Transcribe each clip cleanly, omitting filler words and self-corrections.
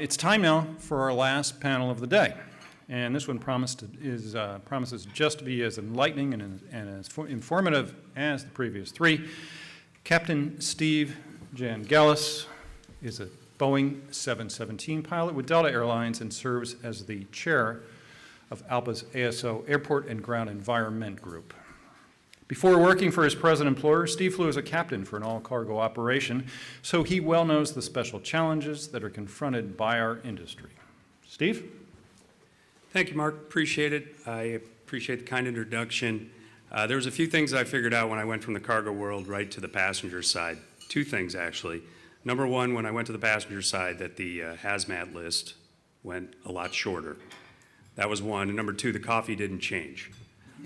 It's time now for our last panel of the day, and this one promises just to be as enlightening and as informative as the previous three. Captain Steve Jangelis is a Boeing 717 pilot with Delta Airlines and serves as the chair of ALPA's ASO Airport and Ground Environment Group. Before working for his present employer, Steve flew as a captain for an all-cargo operation, so he well knows the special challenges that are confronted by our industry. Steve? Thank you, Mark. Appreciate it. I appreciate the kind introduction. There was a few things I figured out when I went from the cargo world right to the passenger side. Two things, actually. Number one, when I went to the passenger side, that the hazmat list went a lot shorter. That was one. And number two, the coffee didn't change.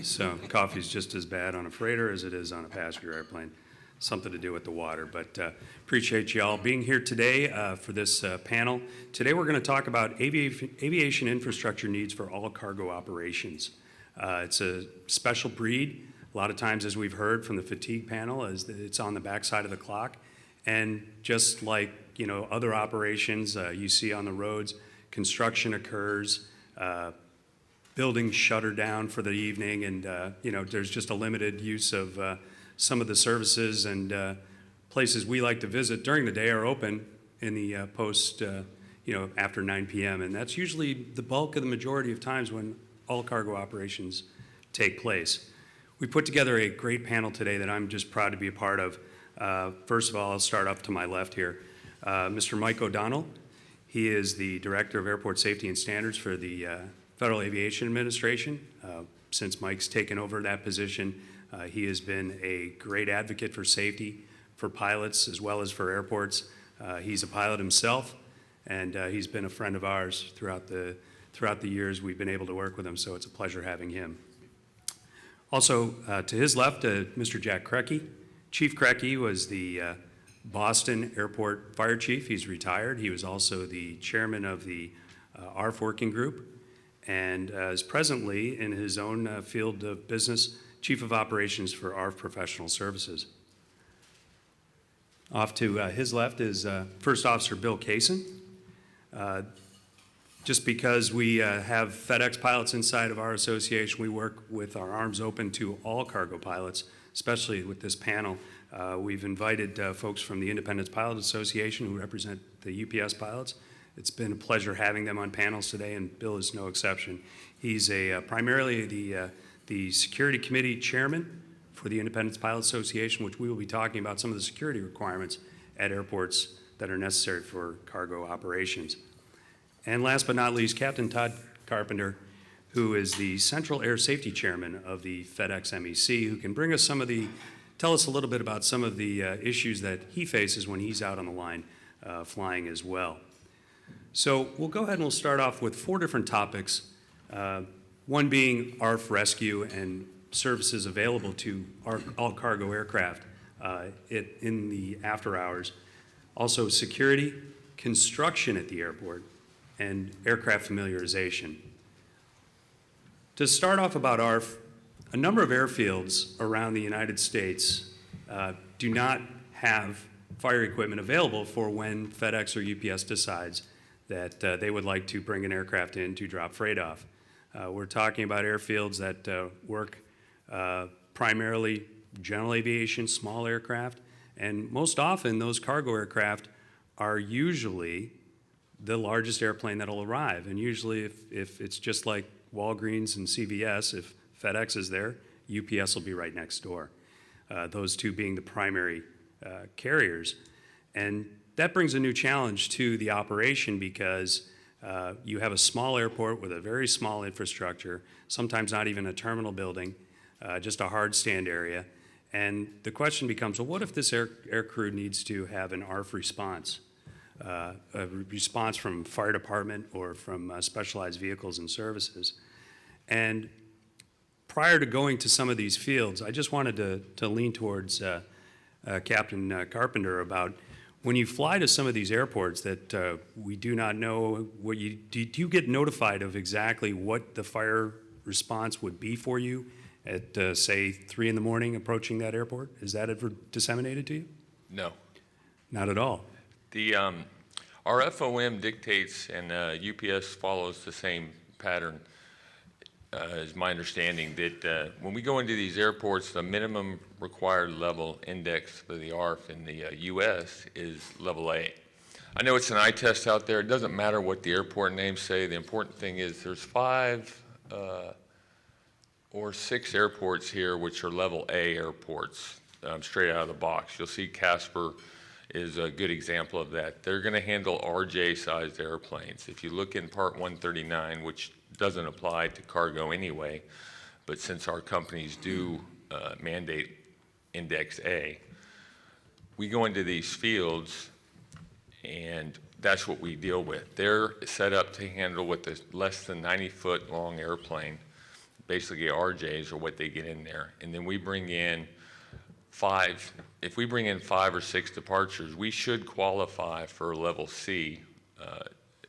So coffee's just as bad on a freighter as it is on a passenger airplane. Something to do with the water. But appreciate you all being here today for this panel. Today we're going to talk about aviation infrastructure needs for all cargo operations. It's a special breed. A lot of times, as we've heard from the fatigue panel, is that it's on the backside of the clock. And just like other operations you see on the roads, construction occurs. Buildings shutter down for the evening, and there's just a limited use of some of the services, and places we like to visit during the day are open in the post, after 9 p.m. And that's usually the bulk of the majority of times when all cargo operations take place. We put together a great panel today that I'm just proud to be a part of. First of all, I'll start up to my left here. Mr. Mike O'Donnell. He is the Director of Airport Safety and Standards for the Federal Aviation Administration. Since Mike's taken over that position, he has been a great advocate for safety for pilots as well as for airports. He's a pilot himself, and he's been a friend of ours throughout the years we've been able to work with him, so it's a pleasure having him. Also, to his left, Mr. Jack Kreckie. Chief Kreckie was the Boston Airport Fire Chief. He's retired. He was also the chairman of the ARFF working group, and is presently in his own field of business, Chief of Operations for ARFF Professional Services. Off to his left is First Officer Bill Cason. Just because we have FedEx pilots inside of our association, we work with our arms open to all cargo pilots, especially with this panel. We've invited folks from the Independent Pilot Association who represent the UPS pilots. It's been a pleasure having them on panels today, and Bill is no exception. He's primarily the Security Committee Chairman for the Independent Pilot Association, which we will be talking about some of the security requirements at airports that are necessary for cargo operations. And last but not least, Captain Todd Carpenter, who is the Central Air Safety Chairman of the FedEx MEC, who can bring us tell us a little bit about some of the issues that he faces when he's out on the line flying as well. So we'll go ahead and we'll start off with 4 different topics, one being ARFF rescue and services available to all cargo aircraft in the after hours, also security, construction at the airport, and aircraft familiarization. To start off about ARFF, a number of airfields around the United States do not have fire equipment available for when FedEx or UPS decides that they would like to bring an aircraft in to drop freight off. We're talking about airfields that work primarily general aviation, small aircraft, and most often those cargo aircraft are usually the largest airplane that'll arrive. And usually if it's just like Walgreens and CVS, if FedEx is there, UPS will be right next door. Those two being the primary carriers. And that brings a new challenge to the operation because you have a small airport with a very small infrastructure, sometimes not even a terminal building, just a hard stand area. And the question becomes, well, what if this air crew needs to have an ARFF response? A response from fire department or from specialized vehicles and services. And prior to going to some of these fields, I just wanted to lean towards Captain Carpenter about when you fly to some of these airports that we do not know, do you get notified of exactly what the fire response would be for you at, say, 3 in the morning approaching that airport? Is that ever disseminated to you? No. Not at all. Our FOM dictates, and UPS follows the same pattern, is my understanding, that when we go into these airports, the minimum required level index for the ARFF in the US is level A. I know it's an eye test out there. It doesn't matter what the airport names say. The important thing is there's 5 or 6 airports here which are level A airports, straight out of the box. You'll see Casper is a good example of that. They're going to handle RJ-sized airplanes. If you look in Part 139, which doesn't apply to cargo anyway, but since our companies do mandate Index A, we go into these fields and that's what we deal with. They're set up to handle with a less than 90-foot long airplane. Basically RJs are what they get in there. And then we bring in 5, if we bring in 5 or 6 departures, we should qualify for a level C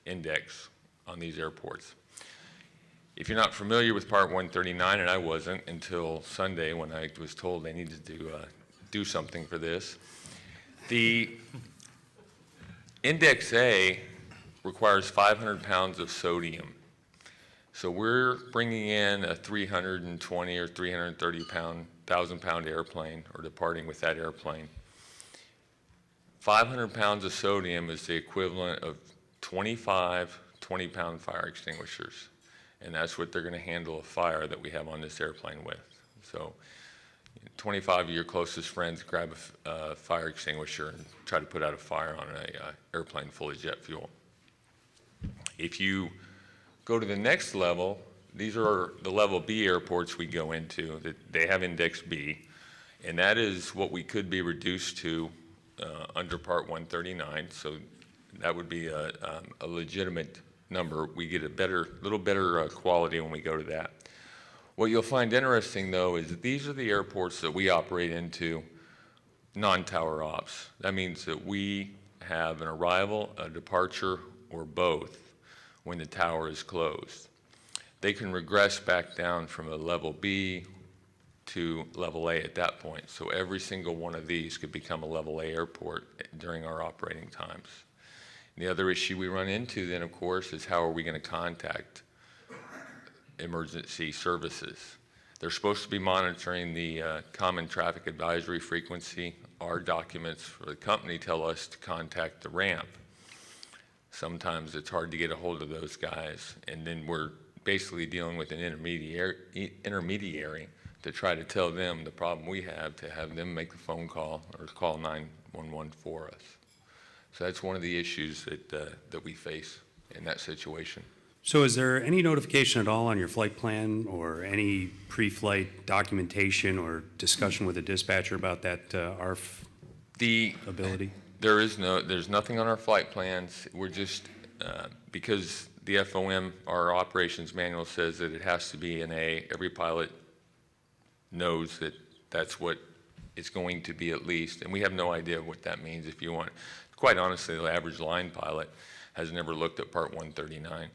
index on these airports. If you're not familiar with Part 139, and I wasn't until Sunday when I was told I needed to do something for this, the Index A requires 500 pounds of sodium. So we're bringing in a 320 or 330 thousand pound airplane or departing with that airplane. 500 pounds of sodium is the equivalent of 25 20-pound fire extinguishers. And that's what they're going to handle a fire that we have on this airplane with. So 25 of your closest friends grab a fire extinguisher and try to put out a fire on an airplane full of jet fuel. If you go to the next level, these are the level B airports we go into. That they have Index B, and that is what we could be reduced to under Part 139. So that would be a legitimate number. We get a little better quality when we go to that. What you'll find interesting, though, is that these are the airports that we operate into non-tower ops. That means that we have an arrival, a departure, or both when the tower is closed. They can regress back down from a level B to level A at that point. So every single one of these could become a level A airport during our operating times. And the other issue we run into then, of course, is how are we going to contact emergency services? They're supposed to be monitoring the common traffic advisory frequency. Our documents for the company tell us to contact the ramp. Sometimes it's hard to get a hold of those guys, and then we're basically dealing with an intermediary to try to tell them the problem we have, to have them make the phone call or call 911 for us. So that's one of the issues that we face in that situation. So is there any notification at all on your flight plan or any pre-flight documentation or discussion with the dispatcher about that ARFF ability? There's nothing on our flight plans. We're just, because the FOM, our operations manual, says that it has to be an A. Every pilot knows that that's what it's going to be at least, and we have no idea what that means. If you want, quite honestly, the average line pilot has never looked at Part 139.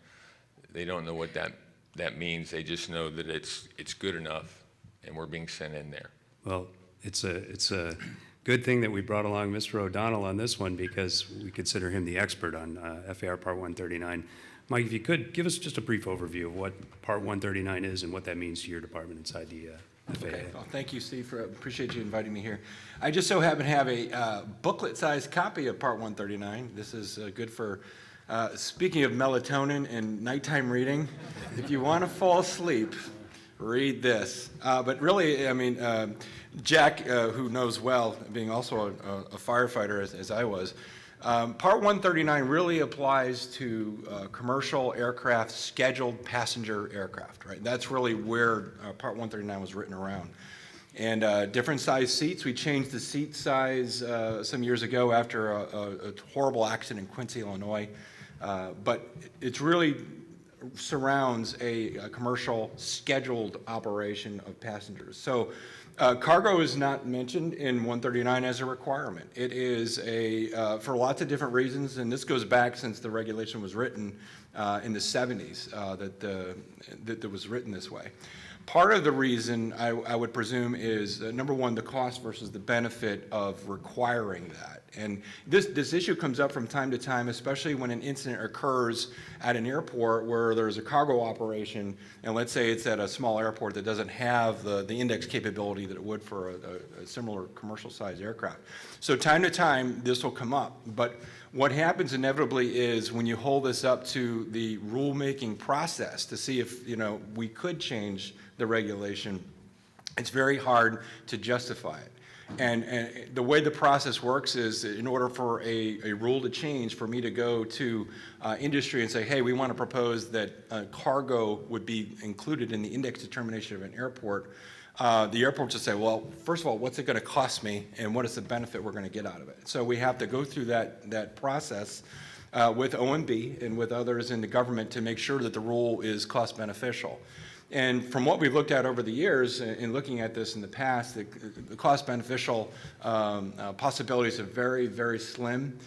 They don't know what that means. They just know that it's good enough, and we're being sent in there. Well, it's a good thing that we brought along Mr. O'Donnell on this one, because we consider him the expert on FAR Part 139. Mike, if you could, give us just a brief overview of what Part 139 is and what that means to your department inside the FAA. Okay. Well, thank you, Steve. Appreciate you inviting me here. I just so happen to have a booklet-sized copy of Part 139. This is good for, speaking of melatonin and nighttime reading, if you want to fall asleep, read this. But really, I mean, Jack, who knows well, being also a firefighter as I was, Part 139 really applies to commercial aircraft, scheduled passenger aircraft, right? That's really where Part 139 was written around. And different size seats. We changed the seat size some years ago after a horrible accident in Quincy, Illinois. But it's really surrounds a commercial scheduled operation of passengers. So cargo is not mentioned in 139 as a requirement. It is for lots of different reasons, and this goes back since the regulation was written in the 70s that was written this way. Part of the reason I would presume is, number one, the cost versus the benefit of requiring that. And this issue comes up from time to time, especially when an incident occurs at an airport where there's a cargo operation, and let's say it's at a small airport that doesn't have the index capability that it would for a similar commercial-sized aircraft. So time to time, this will come up. But what happens inevitably is when you hold this up to the rulemaking process to see if, we could change the regulation, it's very hard to justify it. And the way the process works is, in order for a rule to change, for me to go to industry and say, hey, we want to propose that cargo would be included in the index determination of an airport, the airport just say, well, first of all, what's it going to cost me, and what is the benefit we're going to get out of it? So we have to go through that process with OMB and with others in the government to make sure that the rule is cost beneficial. And from what we've looked at over the years, in looking at this in the past, the cost beneficial possibilities are very, very slim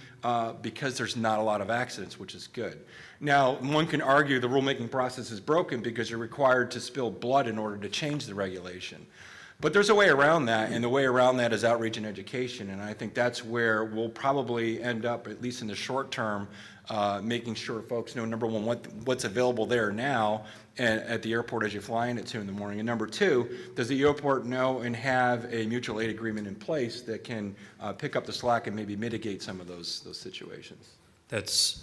because there's not a lot of accidents, which is good. Now, one can argue the rulemaking process is broken because you're required to spill blood in order to change the regulation. But there's a way around that, and the way around that is outreach and education, and I think that's where we'll probably end up, at least in the short term, making sure folks know, number one, what's available there now at the airport as you fly in at 2 in the morning, and number two, does the airport know and have a mutual aid agreement in place that can pick up the slack and maybe mitigate some of those situations? That's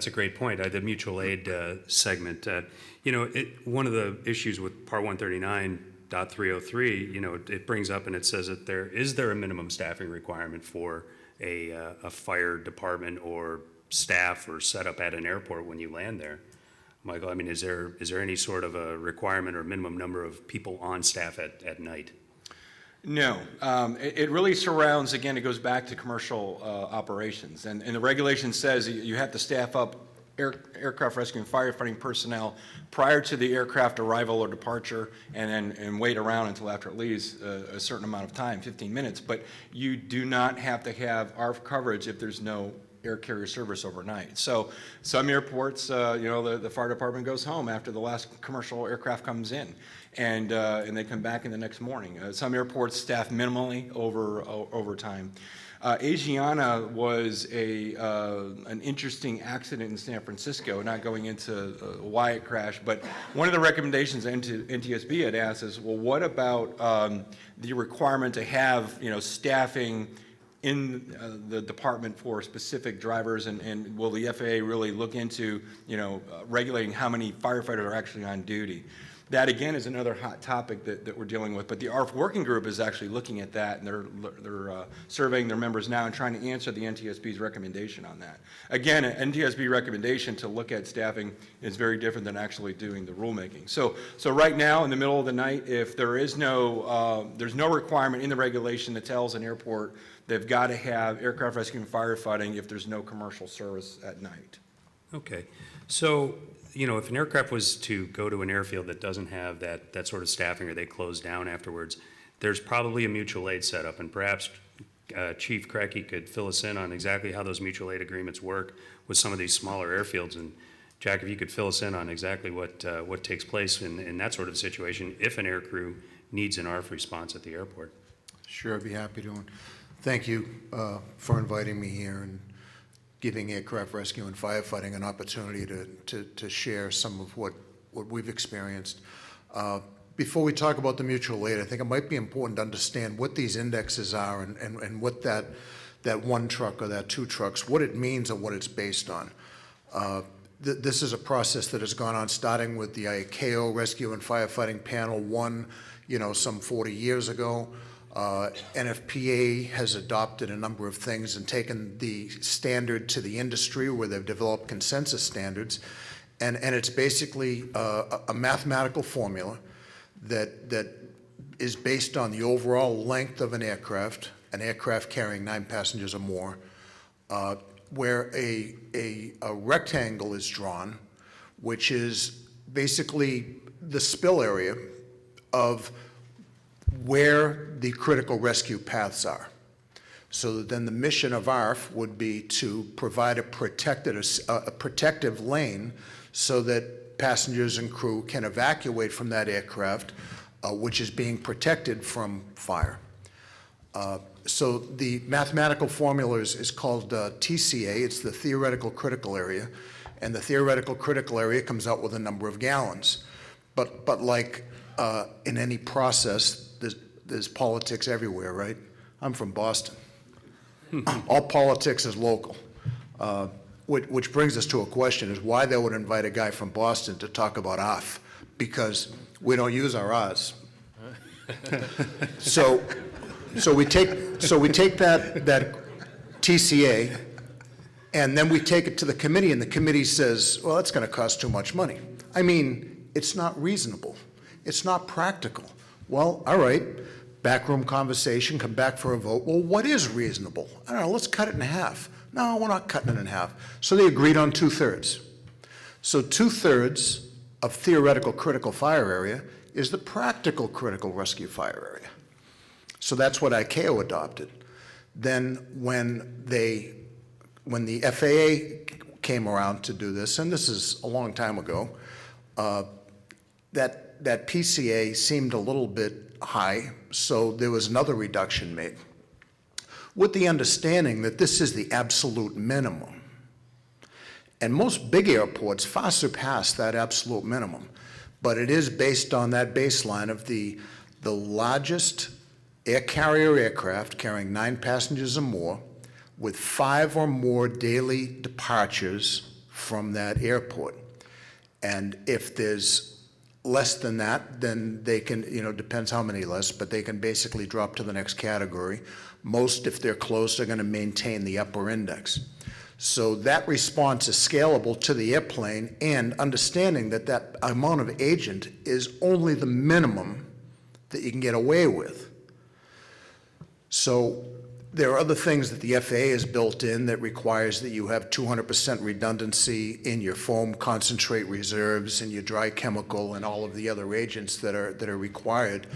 a great point. The mutual aid segment. One of the issues with Part 139.303, it brings up and it says that is there a minimum staffing requirement for a fire department or staff or setup at an airport when you land there? Michael, I mean, is there any sort of a requirement or minimum number of people on staff at night? No, it really surrounds, again, it goes back to commercial operations. And the regulation says you have to staff up aircraft rescue and firefighting personnel prior to the aircraft arrival or departure, and wait around until after it leaves a certain amount of time, 15 minutes. But you do not have to have ARFF coverage if there's no air carrier service overnight. So some airports, the fire department goes home after the last commercial aircraft comes in, and they come back in the next morning. Some airports staff minimally over time. Asiana was an interesting accident in San Francisco, not going into why it crashed, but one of the recommendations NTSB had asked is, well, what about the requirement to have staffing in the department for specific drivers, and will the FAA really look into regulating how many firefighters are actually on duty? That, again, is another hot topic that we're dealing with, but the ARFF working group is actually looking at that, and they're surveying their members now and trying to answer the NTSB's recommendation on that. Again, an NTSB recommendation to look at staffing is very different than actually doing the rulemaking. So right now, in the middle of the night, if there's no requirement in the regulation that tells an airport they've got to have aircraft rescue and firefighting if there's no commercial service at night. Okay, so if an aircraft was to go to an airfield that doesn't have that sort of staffing, or they close down afterwards, there's probably a mutual aid setup, and perhaps Chief Kreckie could fill us in on exactly how those mutual aid agreements work with some of these smaller airfields. And Jack, if you could fill us in on exactly what takes place in that sort of situation if an aircrew needs an ARFF response at the airport. Sure, I'd be happy to. Thank you for inviting me here and giving aircraft rescue and firefighting an opportunity to share some of what we've experienced. Before we talk about the mutual aid, I think it might be important to understand what these indexes are and what that one truck or that two trucks, what it means and what it's based on. This is a process that has gone on starting with the ICAO Rescue and Firefighting Panel 1, some 40 years ago. NFPA has adopted a number of things and taken the standard to the industry where they've developed consensus standards, and it's basically a mathematical formula that is based on the overall length of an aircraft carrying 9 passengers or more, where a rectangle is drawn, which is basically the spill area of where the critical rescue paths are. So then the mission of ARFF would be to provide a protective lane so that passengers and crew can evacuate from that aircraft, which is being protected from fire. So the mathematical formula is called TCA. It's the theoretical critical area. And the theoretical critical area comes out with a number of gallons. But like in any process, there's politics everywhere, right? I'm from Boston. All politics is local. Which brings us to a question, is why they would invite a guy from Boston to talk about ARFF? Because we don't use our R's. So we take that TCA, and then we take it to the committee, and the committee says, well, that's going to cost too much money. I mean, it's not reasonable. It's not practical. Well, all right, backroom conversation, come back for a vote. Well, what is reasonable? I don't know, let's cut it in half. No, we're not cutting it in half. So they agreed on 2/3. So 2/3 of theoretical critical fire area is the practical critical rescue fire area. So that's what ICAO adopted. Then when the FAA came around to do this, and this is a long time ago, that PCA seemed a little bit high, so there was another reduction made, with the understanding that this is the absolute minimum. And most big airports far surpass that absolute minimum, but it is based on that baseline of the largest air carrier aircraft carrying 9 passengers or more, with 5 or more daily departures from that airport. And if there's less than that, then they can, depends how many less, but they can basically drop to the next category. Most, if they're close, are going to maintain the upper index. So that response is scalable to the airplane, and understanding that that amount of agent is only the minimum that you can get away with. So there are other things that the FAA has built in that requires that you have 200% redundancy in your foam concentrate reserves and your dry chemical and all of the other agents that are required.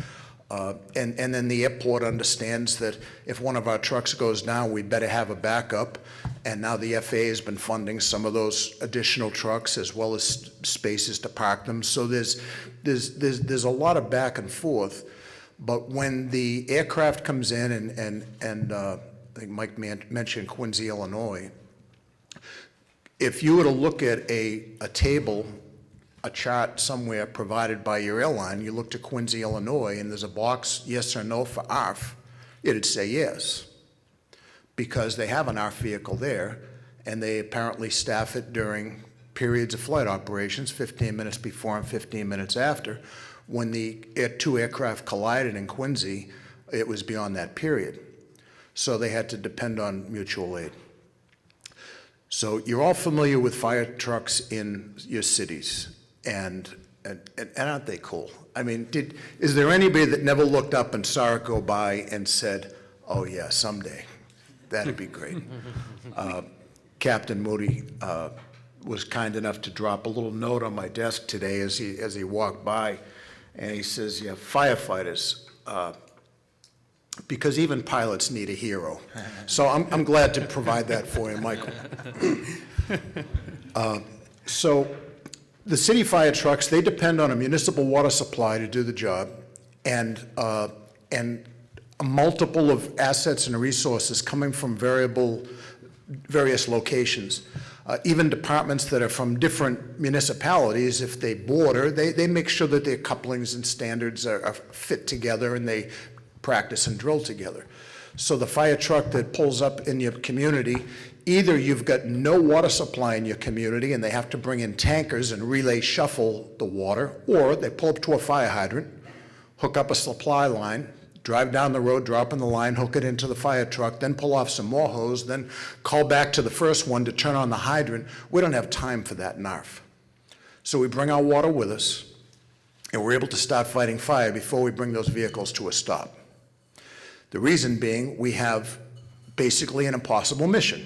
And then the airport understands that if one of our trucks goes down, we better have a backup. And now the FAA has been funding some of those additional trucks as well as spaces to park them. So there's a lot of back and forth. But when the aircraft comes in, and I think Mike mentioned Quincy, Illinois, if you were to look at a table, a chart somewhere provided by your airline, you look to Quincy, Illinois, and there's a box, yes or no for ARFF, it'd say yes, because they have an ARFF vehicle there, and they apparently staff it during periods of flight operations, 15 minutes before and 15 minutes after. When the 2 aircraft collided in Quincy, it was beyond that period. So they had to depend on mutual aid. So you're all familiar with fire trucks in your cities, and aren't they cool? I mean, is there anybody that never looked up and saw it go by and said, oh yeah, someday, that'd be great? Captain Moody was kind enough to drop a little note on my desk today as he walked by. And he says, yeah, firefighters, because even pilots need a hero. So I'm glad to provide that for you, Michael. So the city fire trucks, they depend on a municipal water supply to do the job, and a multiple of assets and resources coming from various locations. Even departments that are from different municipalities, if they border, they make sure that their couplings and standards are fit together and they practice and drill together. So the fire truck that pulls up in your community, either you've got no water supply in your community and they have to bring in tankers and relay shuffle the water, or they pull up to a fire hydrant, hook up a supply line, drive down the road, drop in the line, hook it into the fire truck, then pull off some more hose, then call back to the first one to turn on the hydrant. We don't have time for that in ARFF. So we bring our water with us, and we're able to start fighting fire before we bring those vehicles to a stop. The reason being, we have basically an impossible mission.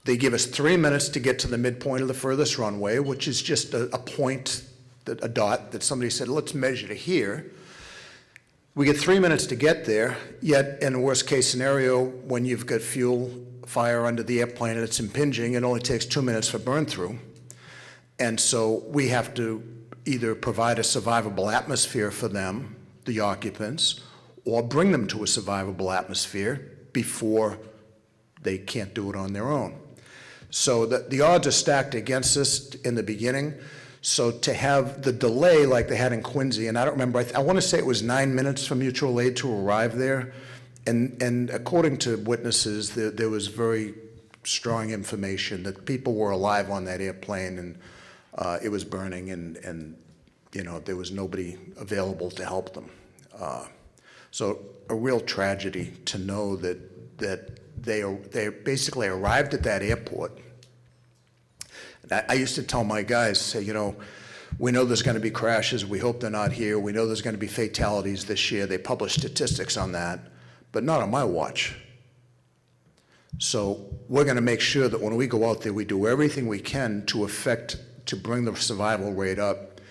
They give us 3 minutes to get to the midpoint of the furthest runway, which is just a point, a dot that somebody said, let's measure to here. We get 3 minutes to get there, yet in a worst-case scenario, when you've got fuel fire under the airplane and it's impinging, it only takes 2 minutes for burn-through. And so we have to either provide a survivable atmosphere for them, the occupants, or bring them to a survivable atmosphere before they can't do it on their own. So the odds are stacked against us in the beginning. So to have the delay like they had in Quincy, and I don't remember, I want to say it was 9 minutes for mutual aid to arrive there. And according to witnesses, there was very strong information that people were alive on that airplane and it was burning and you know, there was nobody available to help them. So a real tragedy to know that they basically arrived at that airport. I used to tell my guys, say, you know, we know there's going to be crashes. We hope they're not here. We know there's going to be fatalities this year. They publish statistics on that, but not on my watch. So we're going to make sure that when we go out there, we do everything we can to bring the survival rate up.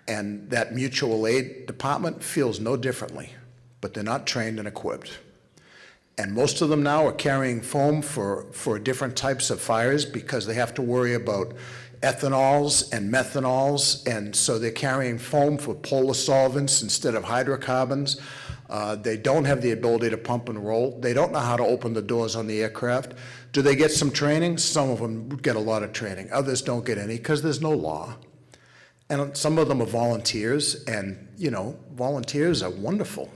And that mutual aid department feels no differently, but they're not trained and equipped. And most of them now are carrying foam for different types of fires because they have to worry about ethanols and methanols, and so they're carrying foam for polar solvents instead of hydrocarbons. They don't have the ability to pump and roll. They don't know how to open the doors on the aircraft. Do they get some training? Some of them get a lot of training. Others don't get any because there's no law. And some of them are volunteers, and, you know, volunteers are wonderful.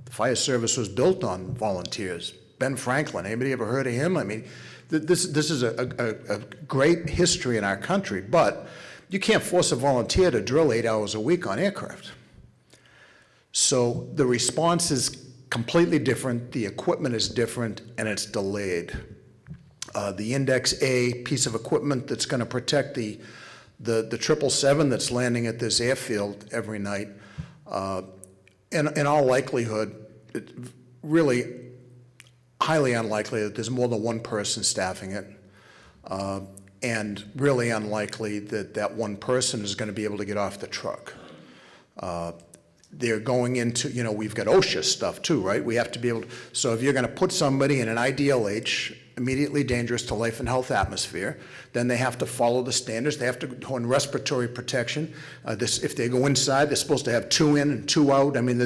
The fire service was built on volunteers. Ben Franklin, anybody ever heard of him? I mean, this is a great history in our country, but you can't force a volunteer to drill 8 hours a week on aircraft. So the response is completely different, the equipment is different, and it's delayed. The Index A piece of equipment that's going to protect the 777 that's landing at this airfield every night, in all likelihood, it's really highly unlikely that there's more than one person staffing it, and really unlikely that that one person is going to be able to get off the truck. They're going into, you know, we've got OSHA stuff too, right? We have to be able to, so if you're going to put somebody in an IDLH, immediately dangerous to life and health atmosphere, then they have to follow the standards. They have to go in respiratory protection. If they go inside, they're supposed to have 2 in and 2 out. I mean,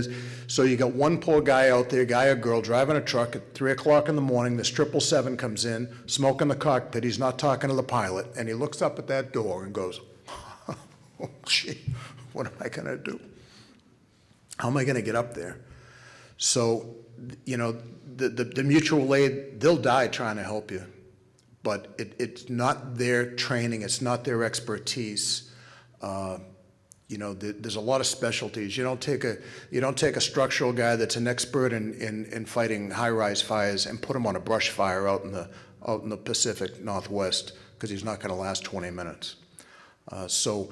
so you got one poor guy out there, guy or girl, driving a truck at 3 o'clock in the morning. This 777 comes in, smoke in the cockpit. He's not talking to the pilot, and he looks up at that door and goes, "Oh, gee, what am I going to do? How am I going to get up there?" So, you know, the mutual aid, they'll die trying to help you, but it's not their training, it's not their expertise. You know, there's a lot of specialties. You don't take a structural guy that's an expert in fighting high-rise fires and put him on a brush fire out in the Pacific Northwest, because he's not going to last 20 minutes. So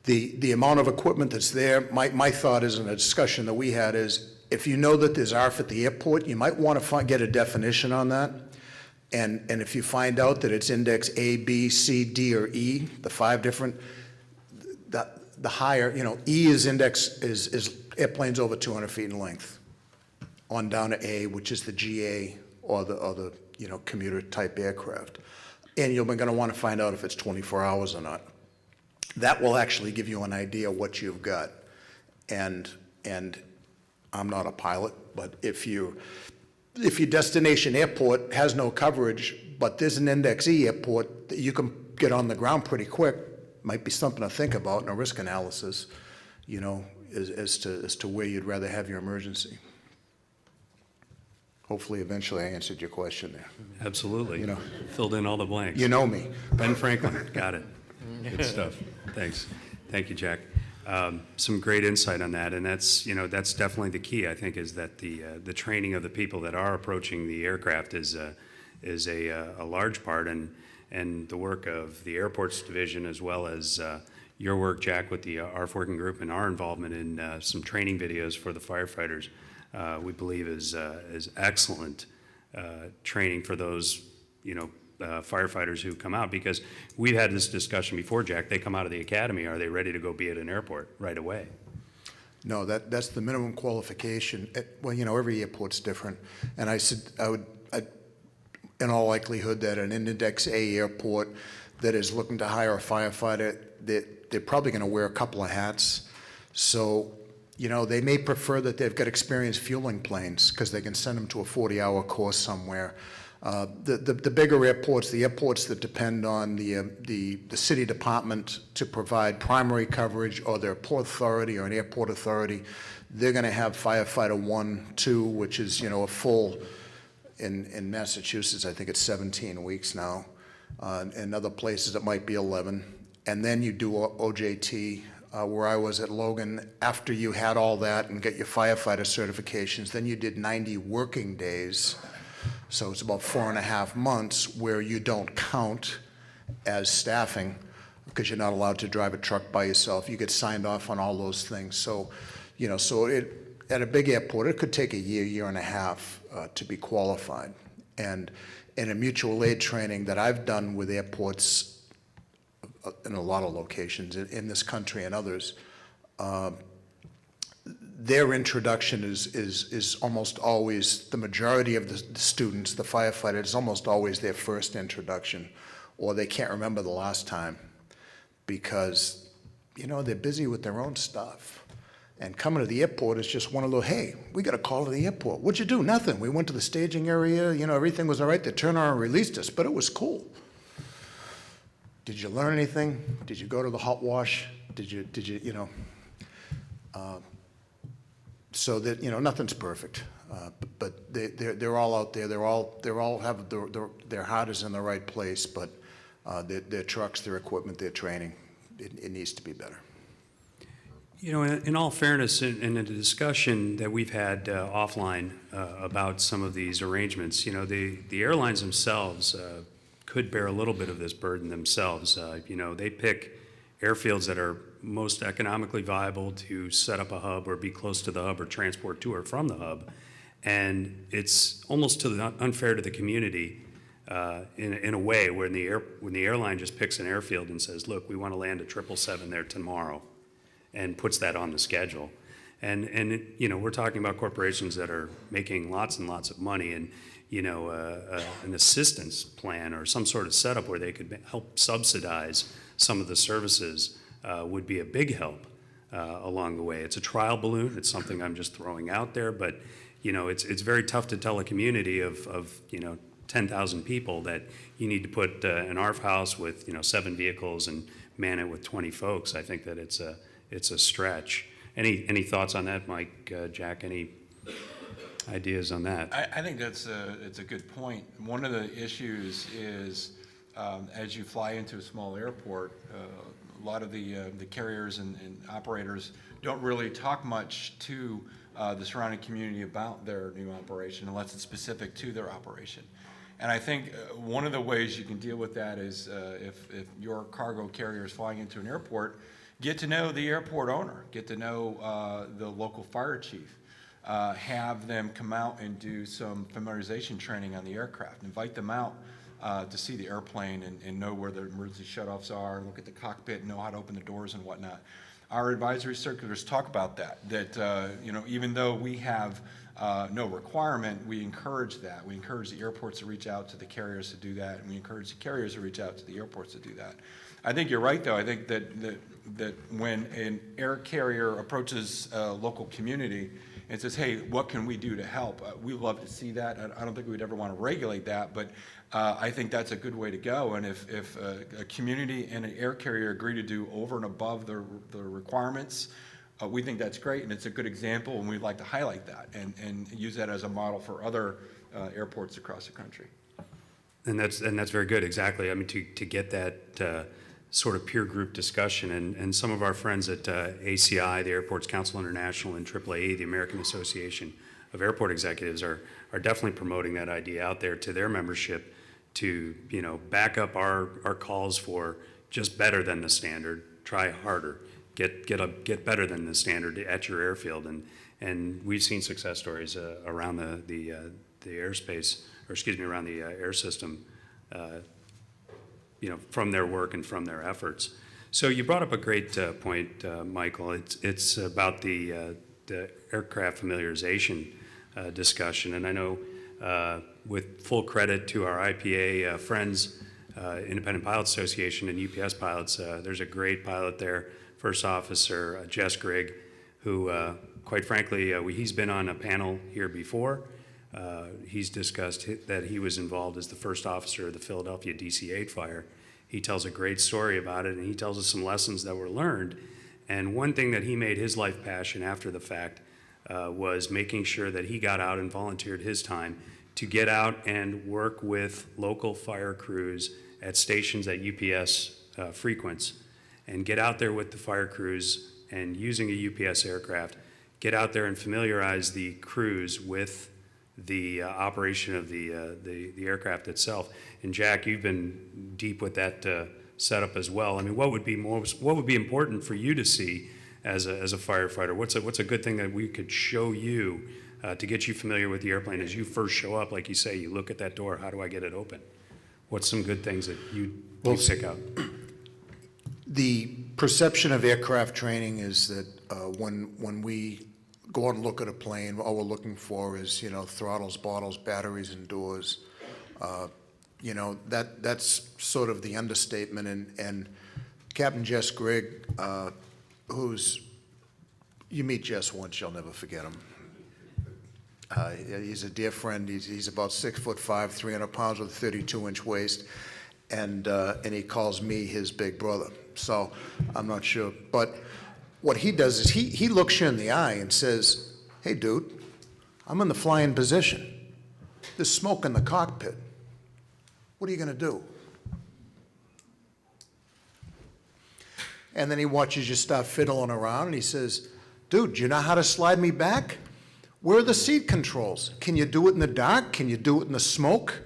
the amount of equipment that's there, my thought is, in a discussion that we had, is if you know that there's ARFF at the airport, you might want to get a definition on that. And if you find out that it's index A, B, C, D, or E, the 5 different, the higher, you know, E is airplanes over 200 feet in length, on down to A, which is the GA or the you know, commuter type aircraft. And you're going to want to find out if it's 24 hours or not. That will actually give you an idea what you've got. And I'm not a pilot, but if your destination airport has no coverage, but there's an Index E airport that you can get on the ground pretty quick, might be something to think about in a risk analysis, you know, as to where you'd rather have your emergency. Hopefully, eventually, I answered your question there. Absolutely. You know, filled in all the blanks. you know me. Ben Franklin, got it. Good stuff. Thanks. Thank you, Jack. Some great insight on that, and that's definitely the key. I think is that the training of the people that are approaching the aircraft is a large part, and the work of the airports division, as well as your work, Jack, with the ARFF working group, and our involvement in some training videos for the firefighters, we believe is excellent training for those firefighters who come out, because we've had this discussion before, Jack. They come out of the academy. Are they ready to go be at an airport right away? No, that's the minimum qualification. Well, every airport's different. And I said, in all likelihood, that an Index A airport that is looking to hire a firefighter, they're probably going to wear a couple of hats. So, they may prefer that they've got experience fueling planes because they can send them to a 40-hour course somewhere. The bigger airports, the airports that depend on the city department to provide primary coverage, or their port authority or an airport authority, they're going to have firefighter 1, 2, which is, a full, in Massachusetts, I think it's 17 weeks now. In other places, it might be 11. And then you do OJT, where I was at Logan. After you had all that and get your firefighter certifications, then you did 90 working days. So it's about 4.5 months where you don't count as staffing because you're not allowed to drive a truck by yourself. You get signed off on all those things. So, at a big airport, it could take a year and a half to be qualified. And in a mutual aid training that I've done with airports in a lot of locations in this country and others, their introduction is almost always, the majority of the students, the firefighters, is almost always their first introduction, or they can't remember the last time because, they're busy with their own stuff. And coming to the airport is just one of those, hey, we got a call to the airport. What'd you do? Nothing. We went to the staging area, everything was all right. They turned on and released us, but it was cool. Did you learn anything? Did you go to the hot wash? Did you so that, nothing's perfect, but they're all out there. They're all have their heart is in the right place, but their trucks, their equipment, their training, it needs to be better. In all fairness, in the discussion that we've had offline about some of these arrangements, the airlines themselves could bear a little bit of this burden themselves. They pick airfields that are most economically viable to set up a hub or be close to the hub or transport to or from the hub. And it's almost unfair to the community in a way when the airline just picks an airfield and says, look, we want to land a 777 there tomorrow, and puts that on the schedule. And we're talking about corporations that are making lots and lots of money, and an assistance plan or some sort of setup where they could help subsidize some of the services would be a big help along the way. It's a trial balloon. It's something I'm just throwing out there, but it's very tough to tell a community of 10,000 people that you need to put an ARFF house with 7 vehicles and man it with 20 folks. I think that it's a stretch. Any thoughts on that, Mike, Jack? Any ideas on that? I think it's a good point. One of the issues is as you fly into a small airport, a lot of the carriers and operators don't really talk much to the surrounding community about their new operation unless it's specific to their operation. And I think one of the ways you can deal with that is if your cargo carrier is flying into an airport, get to know the airport owner, get to know the local fire chief, have them come out and do some familiarization training on the aircraft, invite them out to see the airplane and know where the emergency shutoffs are, look at the cockpit, know how to open the doors and whatnot. Our advisory circulars talk about that even though we have no requirement, we encourage that. We encourage the airports to reach out to the carriers to do that, and we encourage the carriers to reach out to the airports to do that. I think you're right, though. I think that when an air carrier approaches a local community and says, hey, what can we do to help? We'd love to see that. I don't think we'd ever want to regulate that, but I think that's a good way to go. And if a community and an air carrier agree to do over and above the requirements, we think that's great, and it's a good example, and we'd like to highlight that and use that as a model for other airports across the country. And that's very good, exactly. I mean, to get that sort of peer group discussion, and some of our friends at ACI, the Airports Council International, and AAA, the American Association of Airport Executives, are definitely promoting that idea out there to their membership to back up our calls for just better than the standard, try harder, get better than the standard at your airfield, and we've seen success stories around the airspace, or excuse me, around the air system, from their work and from their efforts. So you brought up a great point, Michael. It's about the aircraft familiarization discussion, and I know with full credit to our IPA friends, Independent Pilots Association and UPS pilots, there's a great pilot there, First Officer Jess Grigg, who quite frankly, he's been on a panel here before. He's discussed that he was involved as the first officer of the Philadelphia DC-8 fire. He tells a great story about it, and he tells us some lessons that were learned. And one thing that he made his life passion after the fact was making sure that he got out and volunteered his time to get out and work with local fire crews at stations that UPS frequents, and get out there with the fire crews and using a UPS aircraft, get out there and familiarize the crews with the operation of the aircraft itself. And Jack, you've been deep with that setup as well. I mean, what would be important for you to see as a firefighter? What's a good thing that we could show you to get you familiar with the airplane as you first show up? Like you say, you look at that door, how do I get it open? What's some good things that you pick out? The perception of aircraft training is that when we go out and look at a plane, all we're looking for is, throttles, bottles, batteries, and doors. That's sort of the understatement. And Captain Jess Grigg, you meet Jess once, you'll never forget him. He's a dear friend. He's about 6'5", 300 pounds with a 32-inch waist, and he calls me his big brother. So I'm not sure, but what he does is he looks you in the eye and says, "Hey, dude, I'm in the flying position. There's smoke in the cockpit. What are you going to do?" And then he watches you start fiddling around, and he says, "Dude, do you know how to slide me back? Where are the seat controls? Can you do it in the dark? Can you do it in the smoke?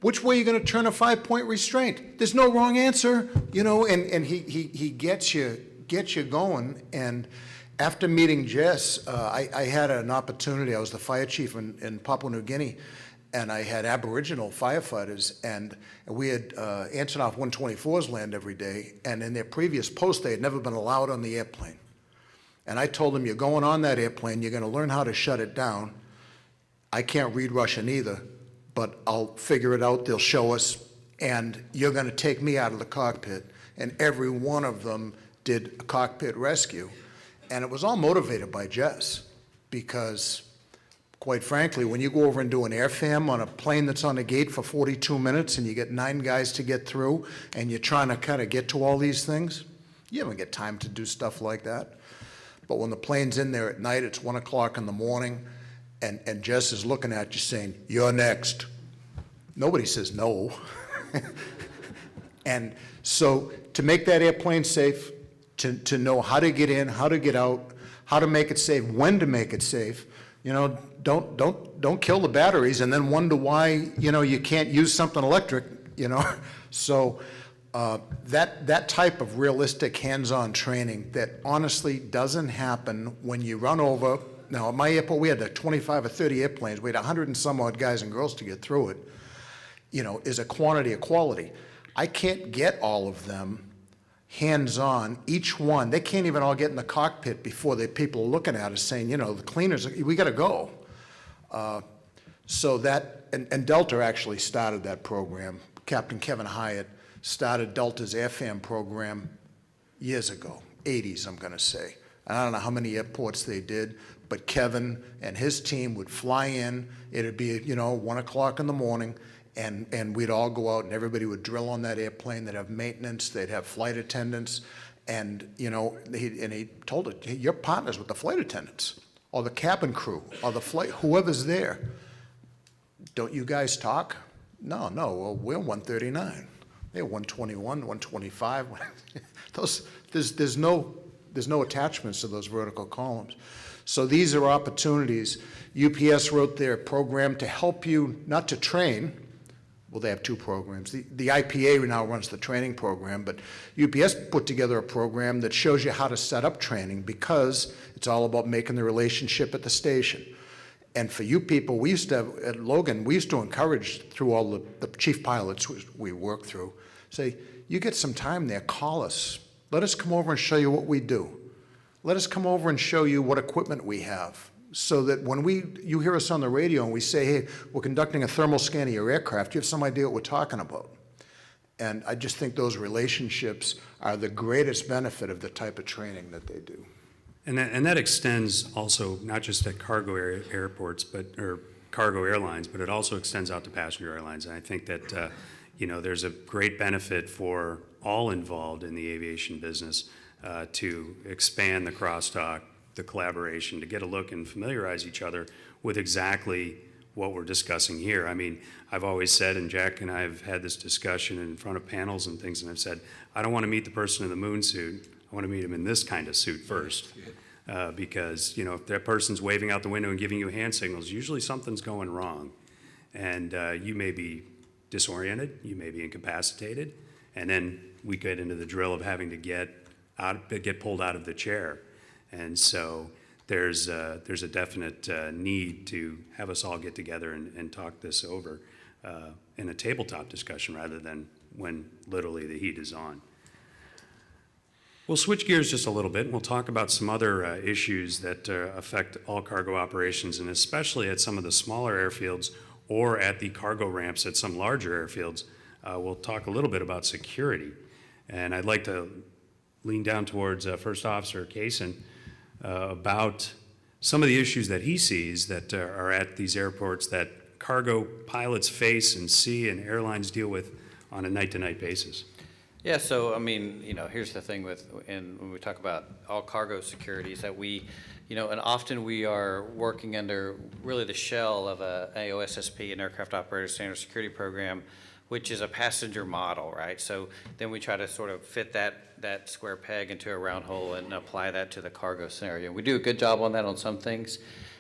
Which way are you going to turn a 5-point restraint? There's no wrong answer." And he gets you going. And after meeting Jess, I had an opportunity. I was the fire chief in Papua New Guinea, and I had Aboriginal firefighters, and we had Antonov 124s land every day, and in their previous post, they had never been allowed on the airplane. And I told them, "You're going on that airplane, you're going to learn how to shut it down. I can't read Russian either, but I'll figure it out, they'll show us, and you're going to take me out of the cockpit." And every one of them did a cockpit rescue. And it was all motivated by Jess, because quite frankly, when you go over and do an airfam on a plane that's on the gate for 42 minutes and you get 9 guys to get through and you're trying to kind of get to all these things, you don't get time to do stuff like that. But when the plane's in there at night, it's 1 o'clock in the morning, and Jess is looking at you saying, "You're next." Nobody says no. And so to make that airplane safe, to know how to get in, how to get out, how to make it safe, when to make it safe, don't kill the batteries and then wonder why, you can't use something electric, So that type of realistic hands-on training that honestly doesn't happen when you run over. Now, at my airport, we had 25 or 30 airplanes. We had 100 and some odd guys and girls to get through it, is a quantity of quality. I can't get all of them hands-on, each one. They can't even all get in the cockpit before the people are looking at us saying, the cleaners, we got to go. So that, and Delta actually started that program. Captain Kevin Hyatt started Delta's AirFam program years ago, 80s, I'm going to say. I don't know how many airports they did, but Kevin and his team would fly in. It'd be, 1 o'clock in the morning, and we'd all go out, and everybody would drill on that airplane. They'd have maintenance. They'd have flight attendants. And, he told it, "Hey, you're partners with the flight attendants or the cabin crew or the flight, whoever's there. Don't you guys talk?" No, well, we're 139. They're 121, 125. There's no attachments to those vertical columns. So these are opportunities. UPS wrote their program to help you, not to train. Well, they have 2 programs. The IPA now runs the training program, but UPS put together a program that shows you how to set up training, because it's all about making the relationship at the station. And for you people, we used to have, at Logan, we used to encourage through all the chief pilots we work through, say, "You get some time there, call us. Let us come over and show you what we do. Let us come over and show you what equipment we have, so that when you hear us on the radio and we say, hey, we're conducting a thermal scan of your aircraft, you have some idea what we're talking about. And I just think those relationships are the greatest benefit of the type of training that they do. And that extends also not just at cargo airports, or cargo airlines, but it also extends out to passenger airlines. And I think that, there's a great benefit for all involved in the aviation business to expand the crosstalk, the collaboration, to get a look and familiarize each other with exactly what we're discussing here. I mean, I've always said, and Jack and I have had this discussion in front of panels and things, and I've said, I don't want to meet the person in the moon suit. I want to meet him in this kind of suit first. Because, if that person's waving out the window and giving you hand signals, usually something's going wrong. And you may be disoriented, you may be incapacitated, and then we get into the drill of having to get pulled out of the chair. And so there's a definite need to have us all get together and talk this over in a tabletop discussion rather than when literally the heat is on. We'll switch gears just a little bit, and we'll talk about some other issues that affect all cargo operations, and especially at some of the smaller airfields or at the cargo ramps at some larger airfields. We'll talk a little bit about security. And I'd like to lean down towards First Officer Cason about some of the issues that he sees that are at these airports that cargo pilots face and see and airlines deal with on a night-to-night basis. Yeah, so I mean, here's the thing when we talk about all cargo security is that and often we are working under really the shell of a AOSSP, an Aircraft Operator Standard Security Program, which is a passenger model, right? So then we try to sort of fit that square peg into a round hole and apply that to the cargo scenario. We do a good job on that on some things,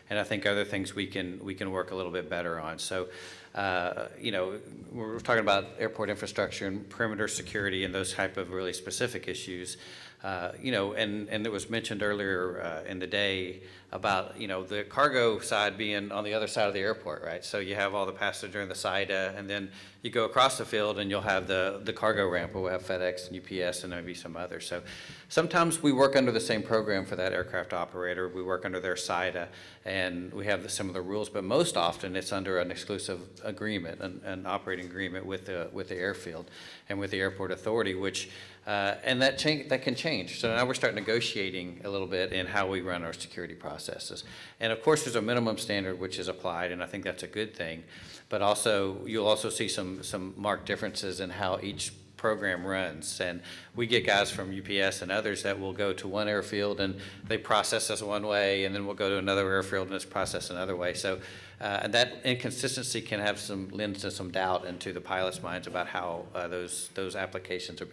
and I think other things we can work a little bit better on. So, we're talking about airport infrastructure and perimeter security and those type of really specific issues. And it was mentioned earlier in the day about, the cargo side being on the other side of the airport, right? So you have all the passenger and the SIDA, and then you go across the field and you'll have the cargo ramp where we'll have FedEx and UPS and maybe some others. So sometimes we work under the same program for that aircraft operator. We work under their SIDA, and we have some of the rules, but most often it's under an exclusive agreement, an operating agreement with the airfield and with the airport authority, which and that can change. So now we're starting negotiating a little bit in how we run our security processes. And of course, there's a minimum standard which is applied, and I think that's a good thing. But also, you'll also see some marked differences in how each program runs. And we get guys from UPS and others that will go to one airfield and they process us one way, and then we'll go to another airfield and it's processed another way. So and that inconsistency can have lend to some doubt into the pilots' minds about how those applications are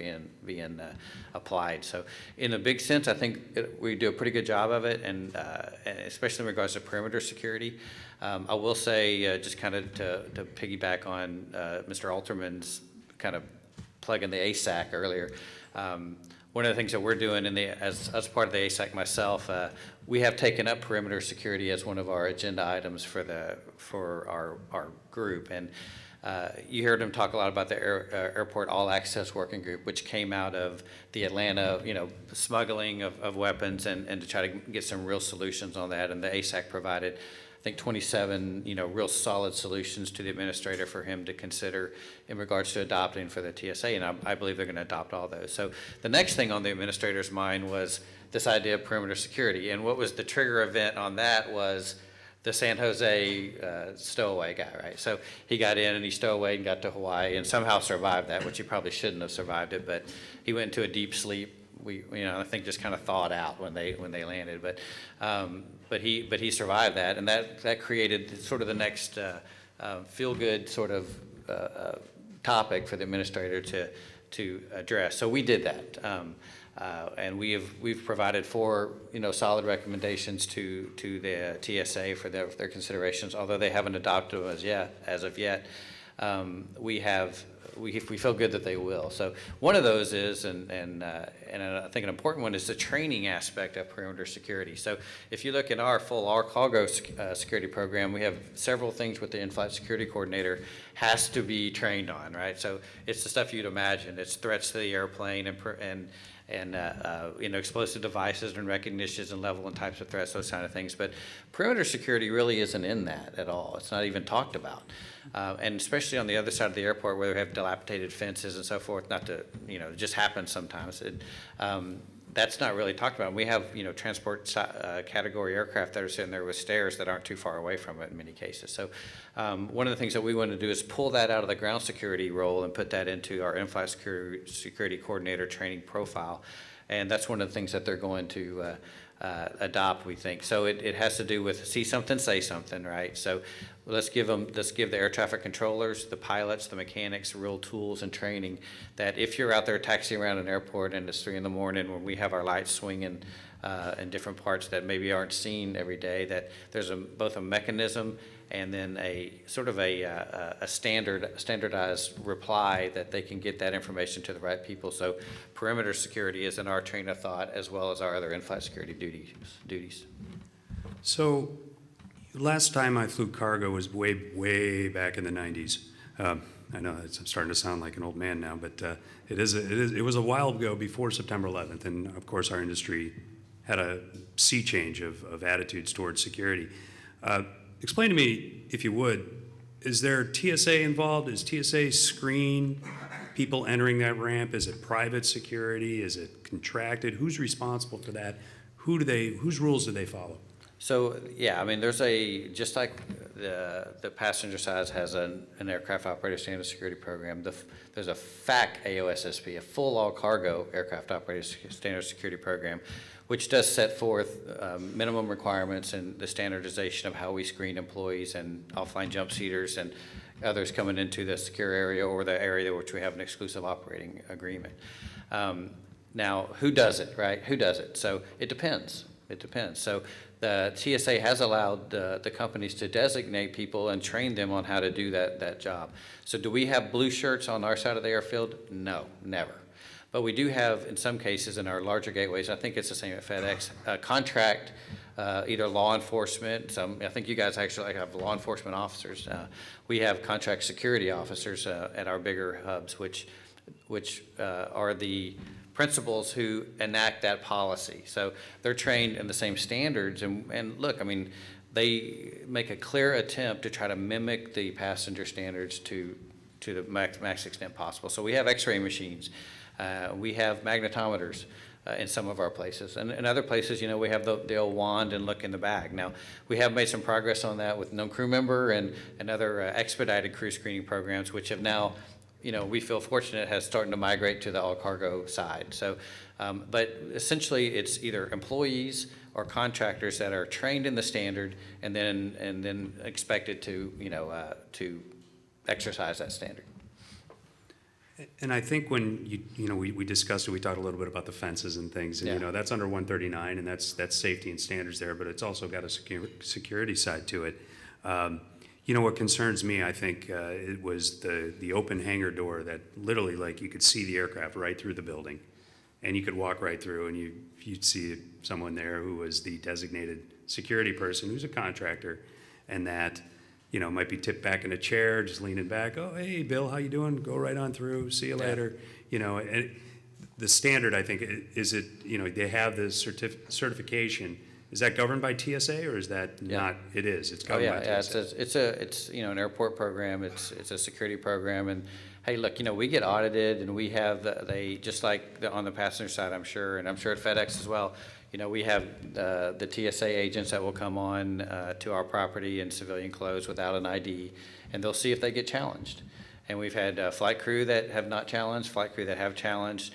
being applied. So in a big sense, I think we do a pretty good job of it, and especially in regards to perimeter security. I will say, just kind of to piggyback on Mr. Alterman's kind of plugging the ASAC earlier. One of the things that we're doing as part of the ASAC myself, we have taken up perimeter security as one of our agenda items for our group. And you heard him talk a lot about the airport all access working group, which came out of the Atlanta, smuggling of weapons and to try to get some real solutions on that. And the ASAC provided, I think, 27, real solid solutions to the administrator for him to consider in regards to adopting for the TSA, and I believe they're going to adopt all those. So the next thing on the administrator's mind was this idea of perimeter security, and what was the trigger event on that was the San Jose stowaway guy, right? So he got in and he stowaway and got to Hawaii and somehow survived that, which he probably shouldn't have survived it, but he went into a deep sleep. I think just kind of thawed out when they landed, but he survived that, and that created sort of the next feel-good sort of topic for the administrator to address. So we did that, and we've provided 4 solid recommendations to the TSA for their considerations. Although they haven't adopted them as of yet, we feel good that they will. So one of those is, and I think an important one is the training aspect of perimeter security. So if you look at our cargo security program, we have several things with the in-flight security coordinator has to be trained on, right? So it's the stuff you'd imagine. It's threats to the airplane explosive devices and recognitions and level and types of threats, those kind of things. But perimeter security really isn't in that at all. It's not even talked about. And especially on the other side of the airport where we have dilapidated fences and so forth, not to, it just happens sometimes. That's not really talked about. We have, transport category aircraft that are sitting there with stairs that aren't too far away from it in many cases. So one of the things that we want to do is pull that out of the ground security role and put that into our in-flight security coordinator training profile. And that's one of the things that they're going to adopt, we think. So it has to do with see something, say something, right? So let's give the air traffic controllers, the pilots, the mechanics, real tools and training that if you're out there taxiing around an airport and it's 3 in the morning when we have our lights swinging in different parts that maybe aren't seen every day, that there's both a mechanism and then a sort of a standardized reply that they can get that information to the right people. So perimeter security is in our train of thought as well as our other in-flight security duties. So last time I flew cargo was way back in the 90s. I know I'm starting to sound like an old man now, but it was a while ago before September 11th, and of course our industry had a sea change of attitudes towards security. Explain to me, if you would, is there TSA involved? Is TSA screen people entering that ramp? Is it private security? Is it contracted? Who's responsible for that? Whose rules do they follow? So, yeah, I mean, there's just like the passenger side has an aircraft operator standard security program, there's a FAC AOSSP, a full all cargo aircraft operator standard security program, which does set forth minimum requirements and the standardization of how we screen employees and offline jump seaters and others coming into the secure area or the area which we have an exclusive operating agreement. Now, who does it, right? Who does it? So it depends. It depends. So the TSA has allowed the companies to designate people and train them on how to do that job. So do we have blue shirts on our side of the airfield? No, never. But we do have, in some cases, in our larger gateways, I think it's the same at FedEx, contract either law enforcement. I think you guys actually have law enforcement officers. We have contract security officers at our bigger hubs, which are the principals who enact that policy. So they're trained in the same standards. And look, I mean, they make a clear attempt to try to mimic the passenger standards to the max extent possible. So we have x-ray machines. We have magnetometers in some of our places. And in other places, we have the old wand and look in the bag. Now, we have made some progress on that with known crew member and other expedited crew screening programs, which have now, we feel fortunate has started to migrate to the all cargo side. So, but essentially it's either employees or contractors that are trained in the standard and then expected to, to exercise that standard. And I think when we discussed it, we talked a little bit about the fences and things, and Yeah. that's under 139, and that's safety and standards there, but it's also got a security side to it. What concerns me, I think, it was the open hangar door that literally, like, you could see the aircraft right through the building, and you could walk right through, and you'd see someone there who was the designated security person, who's a contractor, and that might be tipped back in a chair, just leaning back. Oh, hey, Bill, how you doing? Go right on through. See you later. And the standard, I think, is it. They have this certification. Is that governed by TSA or is that not? It is. It's governed by TSA. It's an airport program. It's a security program. And hey, look, we get audited, and we have they just like on the passenger side, I'm sure, and I'm sure at FedEx as well. We have the TSA agents that will come on to our property in civilian clothes without an ID, and they'll see if they get challenged. And we've had flight crew that have not challenged, flight crew that have challenged.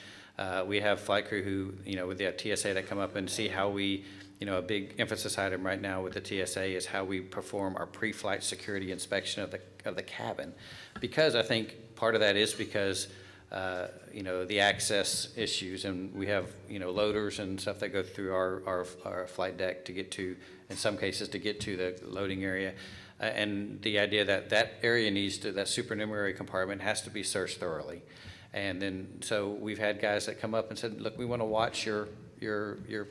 We have flight crew who, with the TSA that come up and see how we, a big emphasis item right now with the TSA is how we perform our pre-flight security inspection of the cabin. Because I think part of that is because the access issues, and we have, loaders and stuff that go through our flight deck to get to, in some cases, to get to the loading area. And the idea that area that supernumerary compartment has to be searched thoroughly. And then, so we've had guys that come up and said, look, we want to watch your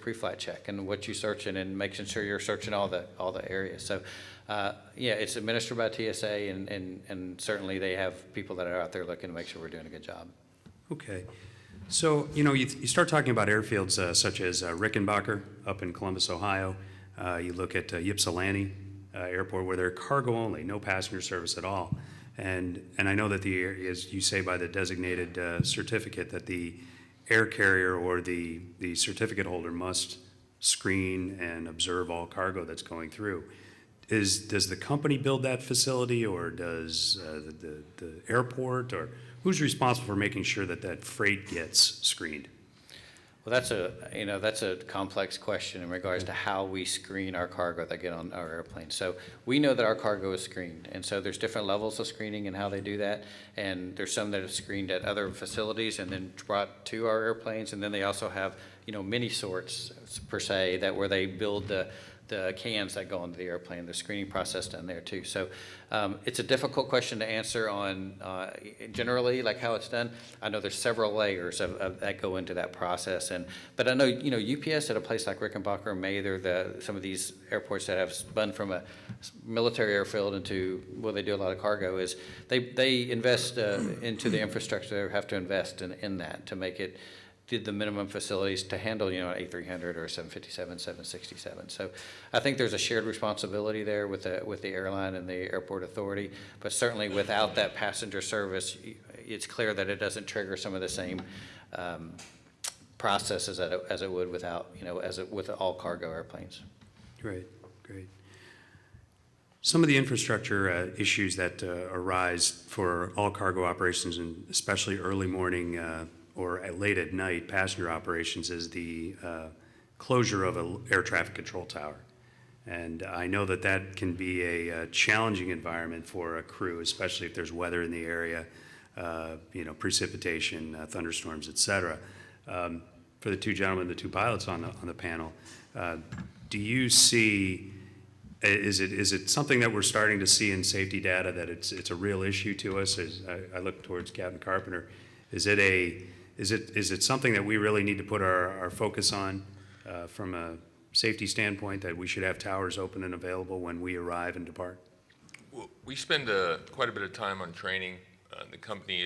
pre-flight check and what you're searching and making sure you're searching all the areas. So, it's administered by TSA, and certainly they have people that are out there looking to make sure we're doing a good job. Okay. So, you start talking about airfields such as Rickenbacker up in Columbus, Ohio. You look at Ypsilanti Airport where they're cargo only, no passenger service at all. And I know that as you say by the designated certificate, that the air carrier or the certificate holder must screen and observe all cargo that's going through. Does the company build that facility, or does the airport, or who's responsible for making sure that that freight gets screened? Well, that's a complex question in regards to how we screen our cargo that get on our airplane. So we know that our cargo is screened, and so there's different levels of screening and how they do that. And there's some that are screened at other facilities and then brought to our airplanes. And then they also have, mini sorts per se, that where they build the cans that go into the airplane, the screening process done there too. So it's a difficult question to answer on generally like how it's done. I know there's several layers of that go into that process, but I know UPS at a place like Rickenbacker, Mather, some of these airports that have spun from a military airfield into they do a lot of cargo, is they invest into the infrastructure. They have to invest in that to make it did the minimum facilities to handle, an A300 or 757, 767. So I think there's a shared responsibility there with the airline and the airport authority, but certainly without that passenger service, it's clear that it doesn't trigger some of the same processes as it would without, with all cargo airplanes. Great. Some of the infrastructure issues that arise for all cargo operations, and especially early morning or late at night passenger operations, is the closure of an air traffic control tower. And I know that can be a challenging environment for a crew, especially if there's weather in the area, precipitation, thunderstorms, et cetera. For the two gentlemen, the two pilots on the panel, do you see, is it something that we're starting to see in safety data that it's a real issue to us? As I look towards Captain Carpenter, is it something that we really need to put our focus on from a safety standpoint, that we should have towers open and available when we arrive and depart? Well, we spend quite a bit of time on training. The company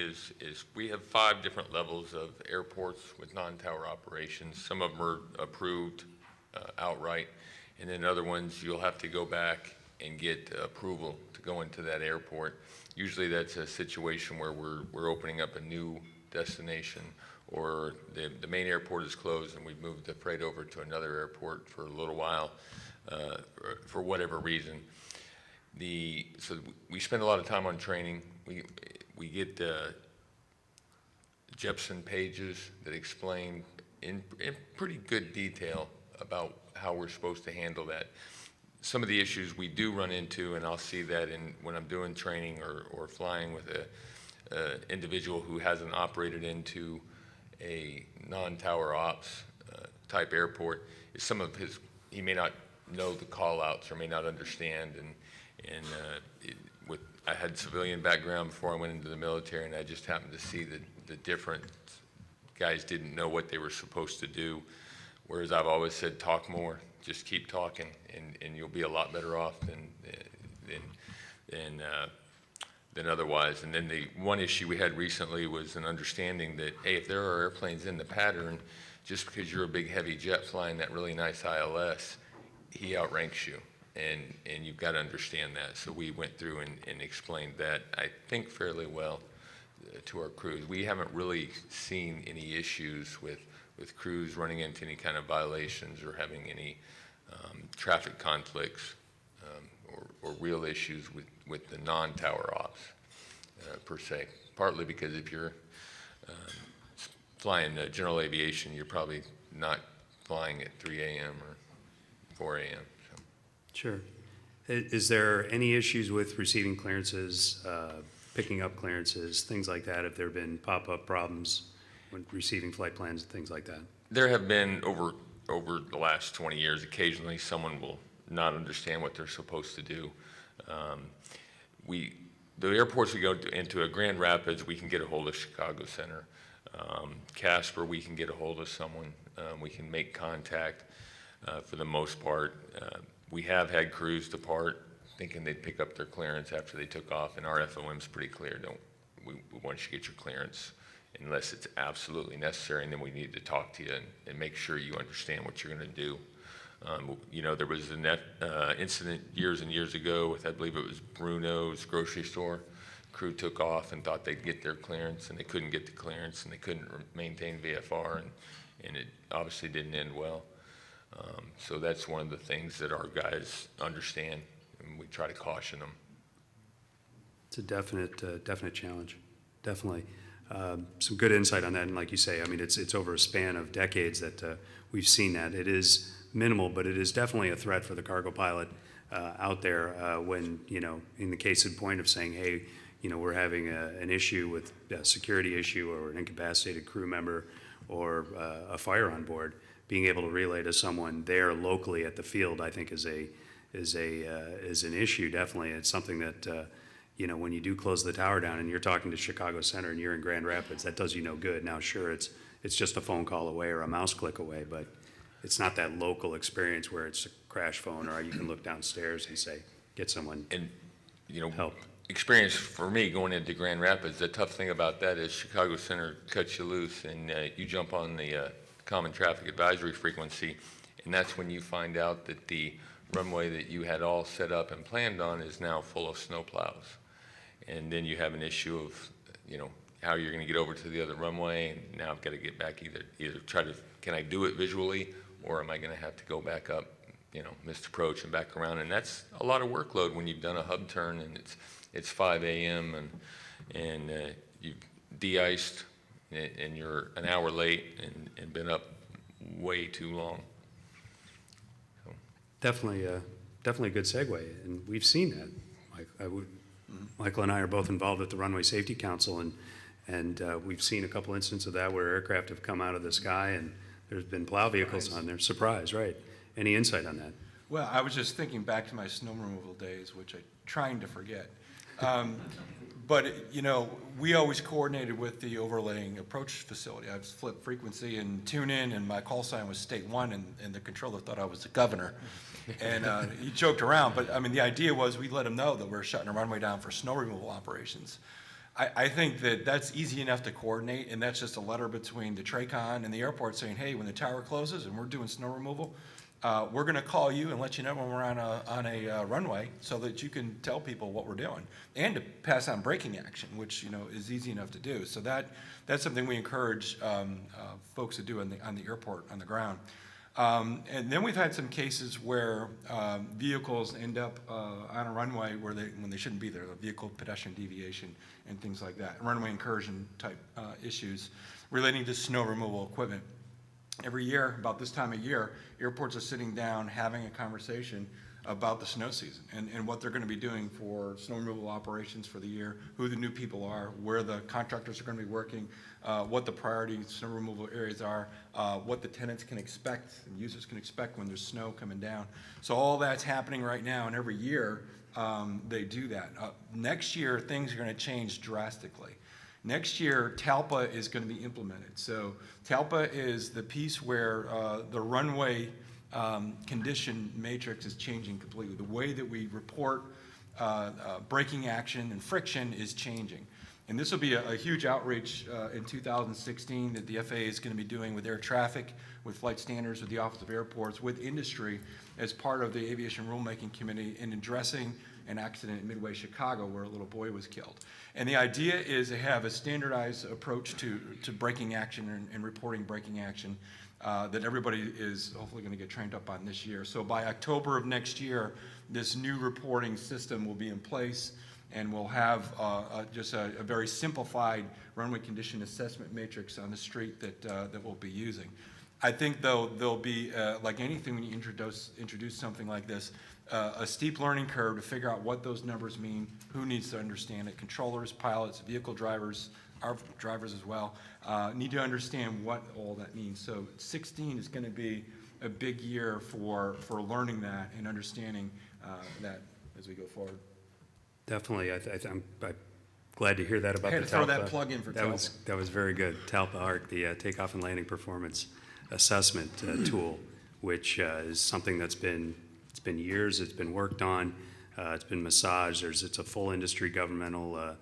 we have 5 different levels of airports with non-tower operations. Some of them are approved outright, and then other ones you'll have to go back and get approval to go into that airport. Usually that's a situation where we're opening up a new destination, or the main airport is closed and we've moved the freight over to another airport for a little while for whatever reason. So we spend a lot of time on training. We get Jepson pages that explain in pretty good detail about how we're supposed to handle that. Some of the issues we do run into, and I'll see that when I'm doing training or flying with an individual who hasn't operated into a non-tower ops type airport, is some of he may not know the call outs or may not understand, I had civilian background before I went into the military, and I just happened to see the different guys didn't know what they were supposed to do, whereas I've always said talk more, just keep talking, and you'll be a lot better off than otherwise. And then the one issue we had recently was an understanding that, hey, if there are airplanes in the pattern, just because you're a big heavy jet flying that really nice ILS, he outranks you, and you've got to understand that. So we went through and explained that, I think, fairly well to our crews. We haven't really seen any issues with crews running into any kind of violations or having any traffic conflicts or real issues with the non-tower ops per se. Partly because if you're flying general aviation, you're probably not flying at 3 a.m. or 4 a.m. So. Sure. Is there any issues with receiving clearances, picking up clearances, things like that? Have there been pop-up problems when receiving flight plans and things like that? There have been over the last 20 years, occasionally someone will not understand what they're supposed to do. The airports we go into, Grand Rapids, we can get a hold of Chicago Center. Casper, we can get a hold of someone. We can make contact for the most part. We have had crews depart thinking they'd pick up their clearance after they took off, and our FOM's pretty clear. We want you to get your clearance unless it's absolutely necessary, and then we need to talk to you and make sure you understand what you're going to do. You know, there was an incident years and years ago with, I believe it was Bruno's grocery store. Crew took off and thought they'd get their clearance, and they couldn't get the clearance, and they couldn't maintain VFR, and it obviously didn't end well. So that's one of the things that our guys understand, and we try to caution them. It's a definite challenge, definitely. Some good insight on that, and like you say, I mean, it's over a span of decades that we've seen that. It is minimal, but it is definitely a threat for the cargo pilot out there when, you know, in the case in point of saying, hey, you know, we're having an issue with a security issue or an incapacitated crew member or a fire on board, being able to relay to someone there locally at the field, I think is an issue, definitely. It's something that, you know, when you do close the tower down and you're talking to Chicago Center and you're in Grand Rapids, that does you no good. Now, sure, it's just a phone call away or a mouse click away, but it's not that local experience where it's a crash phone or you can look downstairs and say, get someone And, you know, help. experience for me going into Grand Rapids, the tough thing about that is Chicago Center cuts you loose and you jump on the common traffic advisory frequency, and that's when you find out that the runway that you had all set up and planned on is now full of snowplows. And then you have an issue of, you know, how you're going to get over to the other runway, and now I've got to get back either try to, can I do it visually, or am I going to have to go back up, you know, missed approach and back around? And that's a lot of workload when you've done a hub turn and it's 5 a.m. and you've de-iced and you're an hour late and been up way too long. So. Definitely a good segue, and we've seen that. Michael and I are both involved with the Runway Safety Council, and we've seen a couple instances of that where aircraft have come out of the sky and there's been plow vehicles on there. Surprise, right? Any insight on that? Well, I was just thinking back to my snow removal days, which I'm trying to forget. But, you know, we always coordinated with the overlaying approach facility. I was flip frequency and tune in, and my call sign was State 1, and the controller thought I was the governor. And he joked around, but, I mean, the idea was we let him know that we're shutting a runway down for snow removal operations. I think that that's easy enough to coordinate, and that's just a letter between the TRACON and the airport saying, hey, when the tower closes and we're doing snow removal, we're going to call you and let you know when we're on a runway so that you can tell people what we're doing, and to pass on braking action, which, you know, is easy enough to do. So that's something we encourage folks to do on the airport on the ground. And then we've had some cases where vehicles end up on a runway when they shouldn't be there, a vehicle pedestrian deviation and things like that, runway incursion type issues relating to snow removal equipment. Every year, about this time of year, airports are sitting down having a conversation about the snow season and what they're going to be doing for snow removal operations for the year, who the new people are, where the contractors are going to be working, what the priority snow removal areas are, what the tenants can expect and users can expect when there's snow coming down. So all that's happening right now, and every year they do that. Next year, things are going to change drastically. Next year, TALPA is going to be implemented. So TALPA is the piece where the runway condition matrix is changing completely. The way that we report braking action and friction is changing. And this will be a huge outreach in 2016 that the FAA is going to be doing with air traffic, with flight standards, with the Office of Airports, with industry as part of the Aviation Rulemaking Committee in addressing an accident in Midway, Chicago, where a little boy was killed. And the idea is to have a standardized approach to braking action and reporting braking action that everybody is hopefully going to get trained up on this year. So by October of next year, this new reporting system will be in place, and we'll have just a very simplified runway condition assessment matrix on the street that we'll be using. I think, though, there'll be, like anything when you introduce something like this, a steep learning curve to figure out what those numbers mean, who needs to understand it. Controllers, pilots, vehicle drivers, our drivers as well, need to understand what all that means. So 16 is going to be a big year for learning that and understanding that as we go forward. Definitely. I'm glad to hear that about I had the to throw TALPA. that plug in for TALPA. That was very good. TALPA ARC, the Takeoff and Landing Performance Assessment tool, which is something that's been years. It's been worked on. It's been massaged. It's a full industry governmental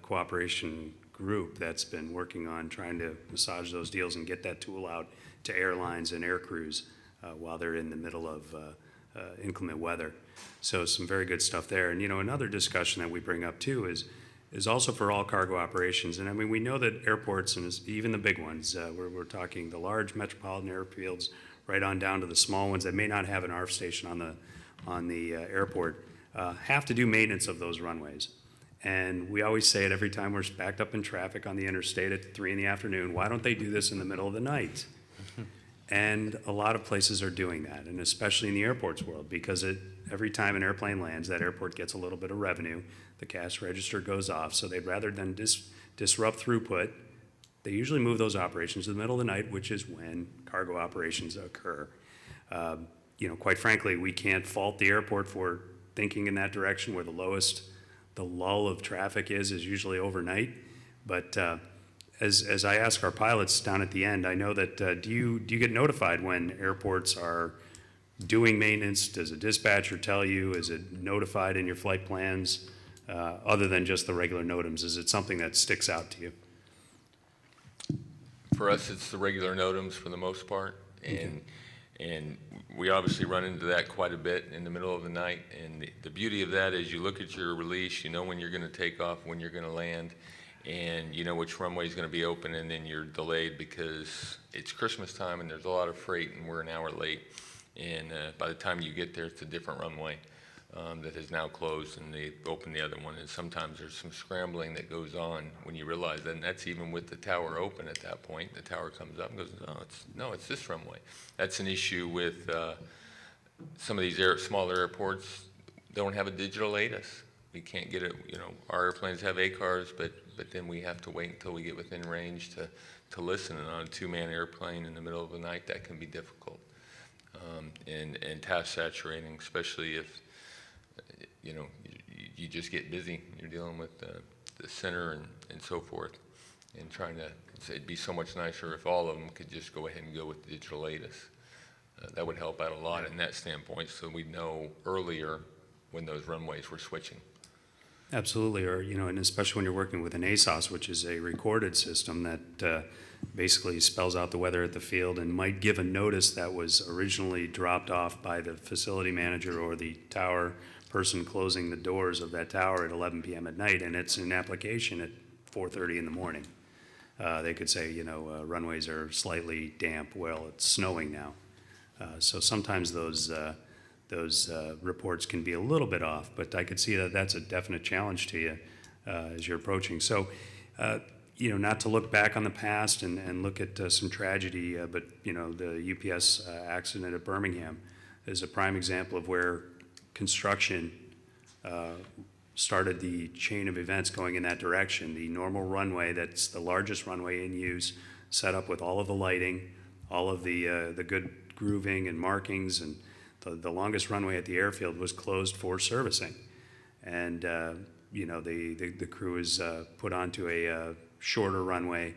cooperation group that's been working on trying to massage those deals and get that tool out to airlines and air crews while they're in the middle of inclement weather. So some very good stuff there. And, another discussion that we bring up too is also for all cargo operations. And I mean, we know that airports, and even the big ones, we're talking the large metropolitan airfields right on down to the small ones that may not have an ARFF station on the airport, have to do maintenance of those runways. And we always say it every time we're backed up in traffic on the interstate at 3 in the afternoon, why don't they do this in the middle of the night? And a lot of places are doing that, and especially in the airports world, because every time an airplane lands, that airport gets a little bit of revenue, the cash register goes off, so they'd rather than disrupt throughput, they usually move those operations to the middle of the night, which is when cargo operations occur. Quite frankly, we can't fault the airport for thinking in that direction where the lull of traffic is usually overnight. But as I ask our pilots down at the end, I know that, do you get notified when airports are doing maintenance? Does a dispatcher tell you? Is it notified in your flight plans? Other than just the regular NOTAMs, is it something that sticks out to you? For us, it's the regular NOTAMs for the most part, and we obviously run into that quite a bit in the middle of the night. And the beauty of that is you look at your release, you know when you're going to take off, when you're going to land, and you know which runway is going to be open, and then you're delayed because it's Christmas time and there's a lot of freight and we're an hour late. And by the time you get there, it's a different runway that is now closed, and they open the other one. And sometimes there's some scrambling that goes on when you realize that, and that's even with the tower open at that point. The tower comes up and goes, no, it's this runway. That's an issue with some of these smaller airports. Don't have a digital ATIS. We can't get it. Our airplanes have ACARs, but then we have to wait until we get within range to listen. And on a 2-man airplane in the middle of the night, that can be difficult and task saturating, especially if you just get busy. You're dealing with the center and so forth, and trying to. It'd be so much nicer if all of them could just go ahead and go with digital ATIS. That would help out a lot in that standpoint, so we'd know earlier when those runways were switching. Absolutely, or and especially when you're working with an ASOS, which is a recorded system that basically spells out the weather at the field and might give a notice that was originally dropped off by the facility manager or the tower person closing the doors of that tower at 11 p.m. at night, and it's an application at 4:30 in the morning. They could say, runways are slightly damp. Well, it's snowing now. So sometimes those reports can be a little bit off, but I could see that that's a definite challenge to you as you're approaching. So, not to look back on the past and look at some tragedy, but, the UPS accident at Birmingham is a prime example of where construction started the chain of events going in that direction. The normal runway, that's the largest runway in use, set up with all of the lighting, all of the good grooving and markings, and the longest runway at the airfield was closed for servicing. And, the crew is put onto a shorter runway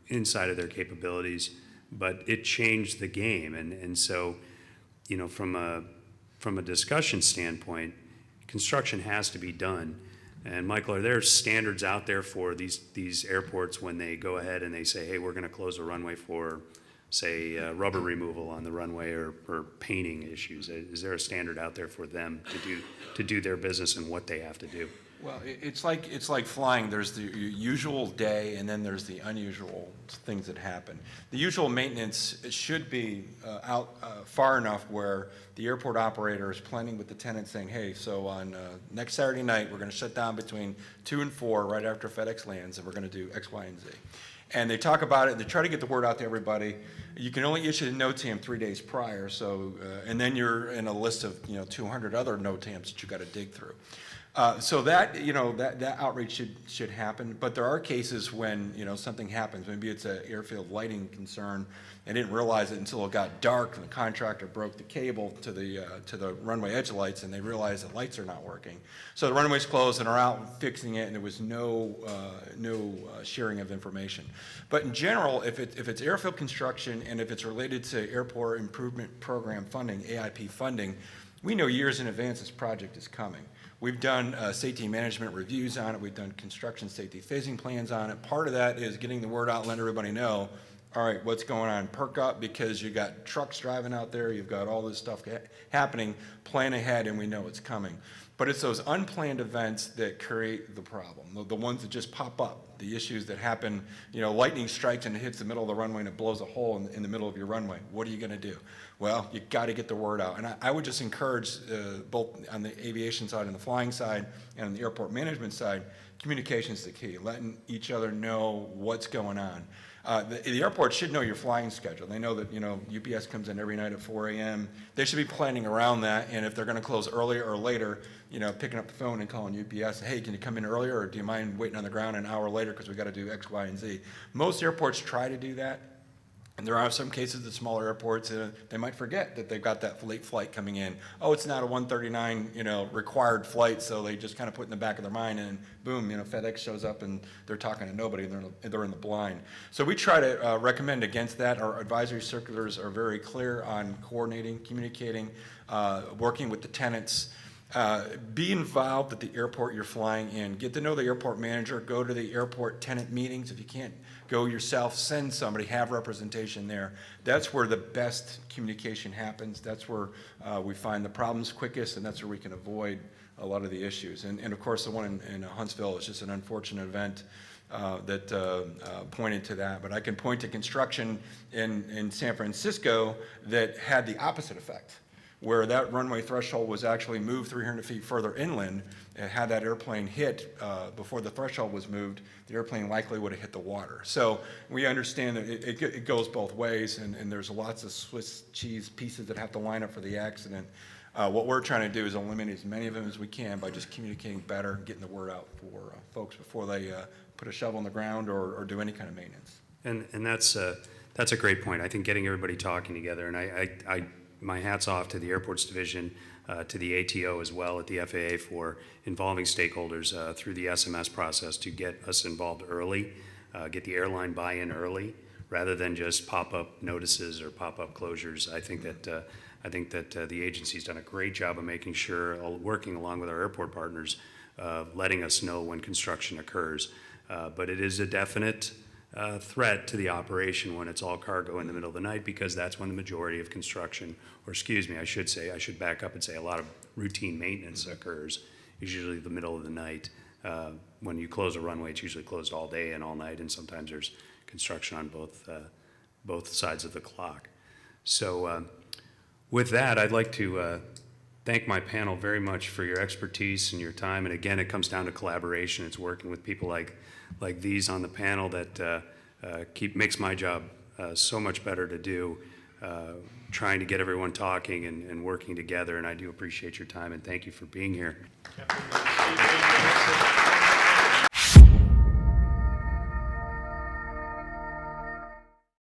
inside of their capabilities, but it changed the game. And so, from a discussion standpoint, construction has to be done. And Michael, are there standards out there for these airports when they go ahead and they say, hey, we're going to close a runway for, say, rubber removal on the runway or painting issues? Is there a standard out there for them to do their business and what they have to do? Well, it's like flying. There's the usual day, and then there's the unusual things that happen. The usual maintenance should be out far enough where the airport operator is planning with the tenant saying, hey, so on next Saturday night, we're going to shut down between 2 and 4 right after FedEx lands, and we're going to do X, Y, and Z. And they talk about it, and they try to get the word out to everybody. You can only issue the NOTAM 3 days prior, so and then you're in a list of 200 other NOTAMs that you got to dig through. So that that outreach should happen, but there are cases when something happens. Maybe it's an airfield lighting concern. They didn't realize it until it got dark, and the contractor broke the cable to the runway edge lights, and they realized the lights are not working. So the runway's closed, and are out fixing it, and there was no sharing of information. But in general, if it's airfield construction and if it's related to Airport Improvement Program funding, AIP funding, we know years in advance this project is coming. We've done safety management reviews on it. We've done construction safety phasing plans on it. Part of that is getting the word out, letting everybody know, all right, what's going on? Perk up, because you got trucks driving out there. You've got all this stuff happening. Plan ahead, and we know it's coming. But it's those unplanned events that create the problem, the ones that just pop up, the issues that happen. You know, lightning strikes and it hits the middle of the runway and it blows a hole in the middle of your runway. What are you going to do? Well, you got to get the word out. And I would just encourage both on the aviation side and the flying side and on the airport management side, communication is the key, letting each other know what's going on. The airport should know your flying schedule. They know that, you know, UPS comes in every night at 4 a.m. They should be planning around that, and if they're going to close earlier or later, you know, picking up the phone and calling UPS, hey, can you come in earlier, or do you mind waiting on the ground an hour later because we got to do X, Y, and Z. Most airports try to do that. And there are some cases at smaller airports, they might forget that they've got that late flight coming in. Oh, it's not a 1:39, you know, required flight, so they just kind of put it in the back of their mind, and boom, you know, FedEx shows up and they're talking to nobody, and they're in the blind. So we try to recommend against that. Our advisory circulars are very clear on coordinating, communicating, working with the tenants. Be involved at the airport you're flying in. Get to know the airport manager. Go to the airport tenant meetings. If you can't go yourself, send somebody, have representation there. That's where the best communication happens. That's where we find the problems quickest, and that's where we can avoid a lot of the issues. And of course, the one in Huntsville is just an unfortunate event that pointed to that. But I can point to construction in San Francisco that had the opposite effect, where that runway threshold was actually moved 300 feet further inland. And had that airplane hit before the threshold was moved, the airplane likely would have hit the water. So we understand that it goes both ways, and there's lots of Swiss cheese pieces that have to line up for the accident. What we're trying to do is eliminate as many of them as we can by just communicating better and getting the word out for folks before they put a shovel in the ground or do any kind of maintenance. And that's a great point. I think getting everybody talking together, and I my hat's off to the airports division, to the ATO as well at the FAA for involving stakeholders through the SMS process to get us involved early, get the airline buy-in early, rather than just pop-up notices or pop-up closures. I think that the agency's done a great job of making sure, working along with our airport partners, letting us know when construction occurs. But it is a definite threat to the operation when it's all cargo in the middle of the night, because that's when the majority of construction, or excuse me, I should back up and say a lot of routine maintenance occurs, usually the middle of the night. When you close a runway, it's usually closed all day and all night, and sometimes there's construction on both sides of the clock. So with that, I'd like to thank my panel very much for your expertise and your time. And again, it comes down to collaboration. It's working with people like these on the panel that makes my job so much better to do, trying to get everyone talking and working together. And I do appreciate your time, and thank you for being here.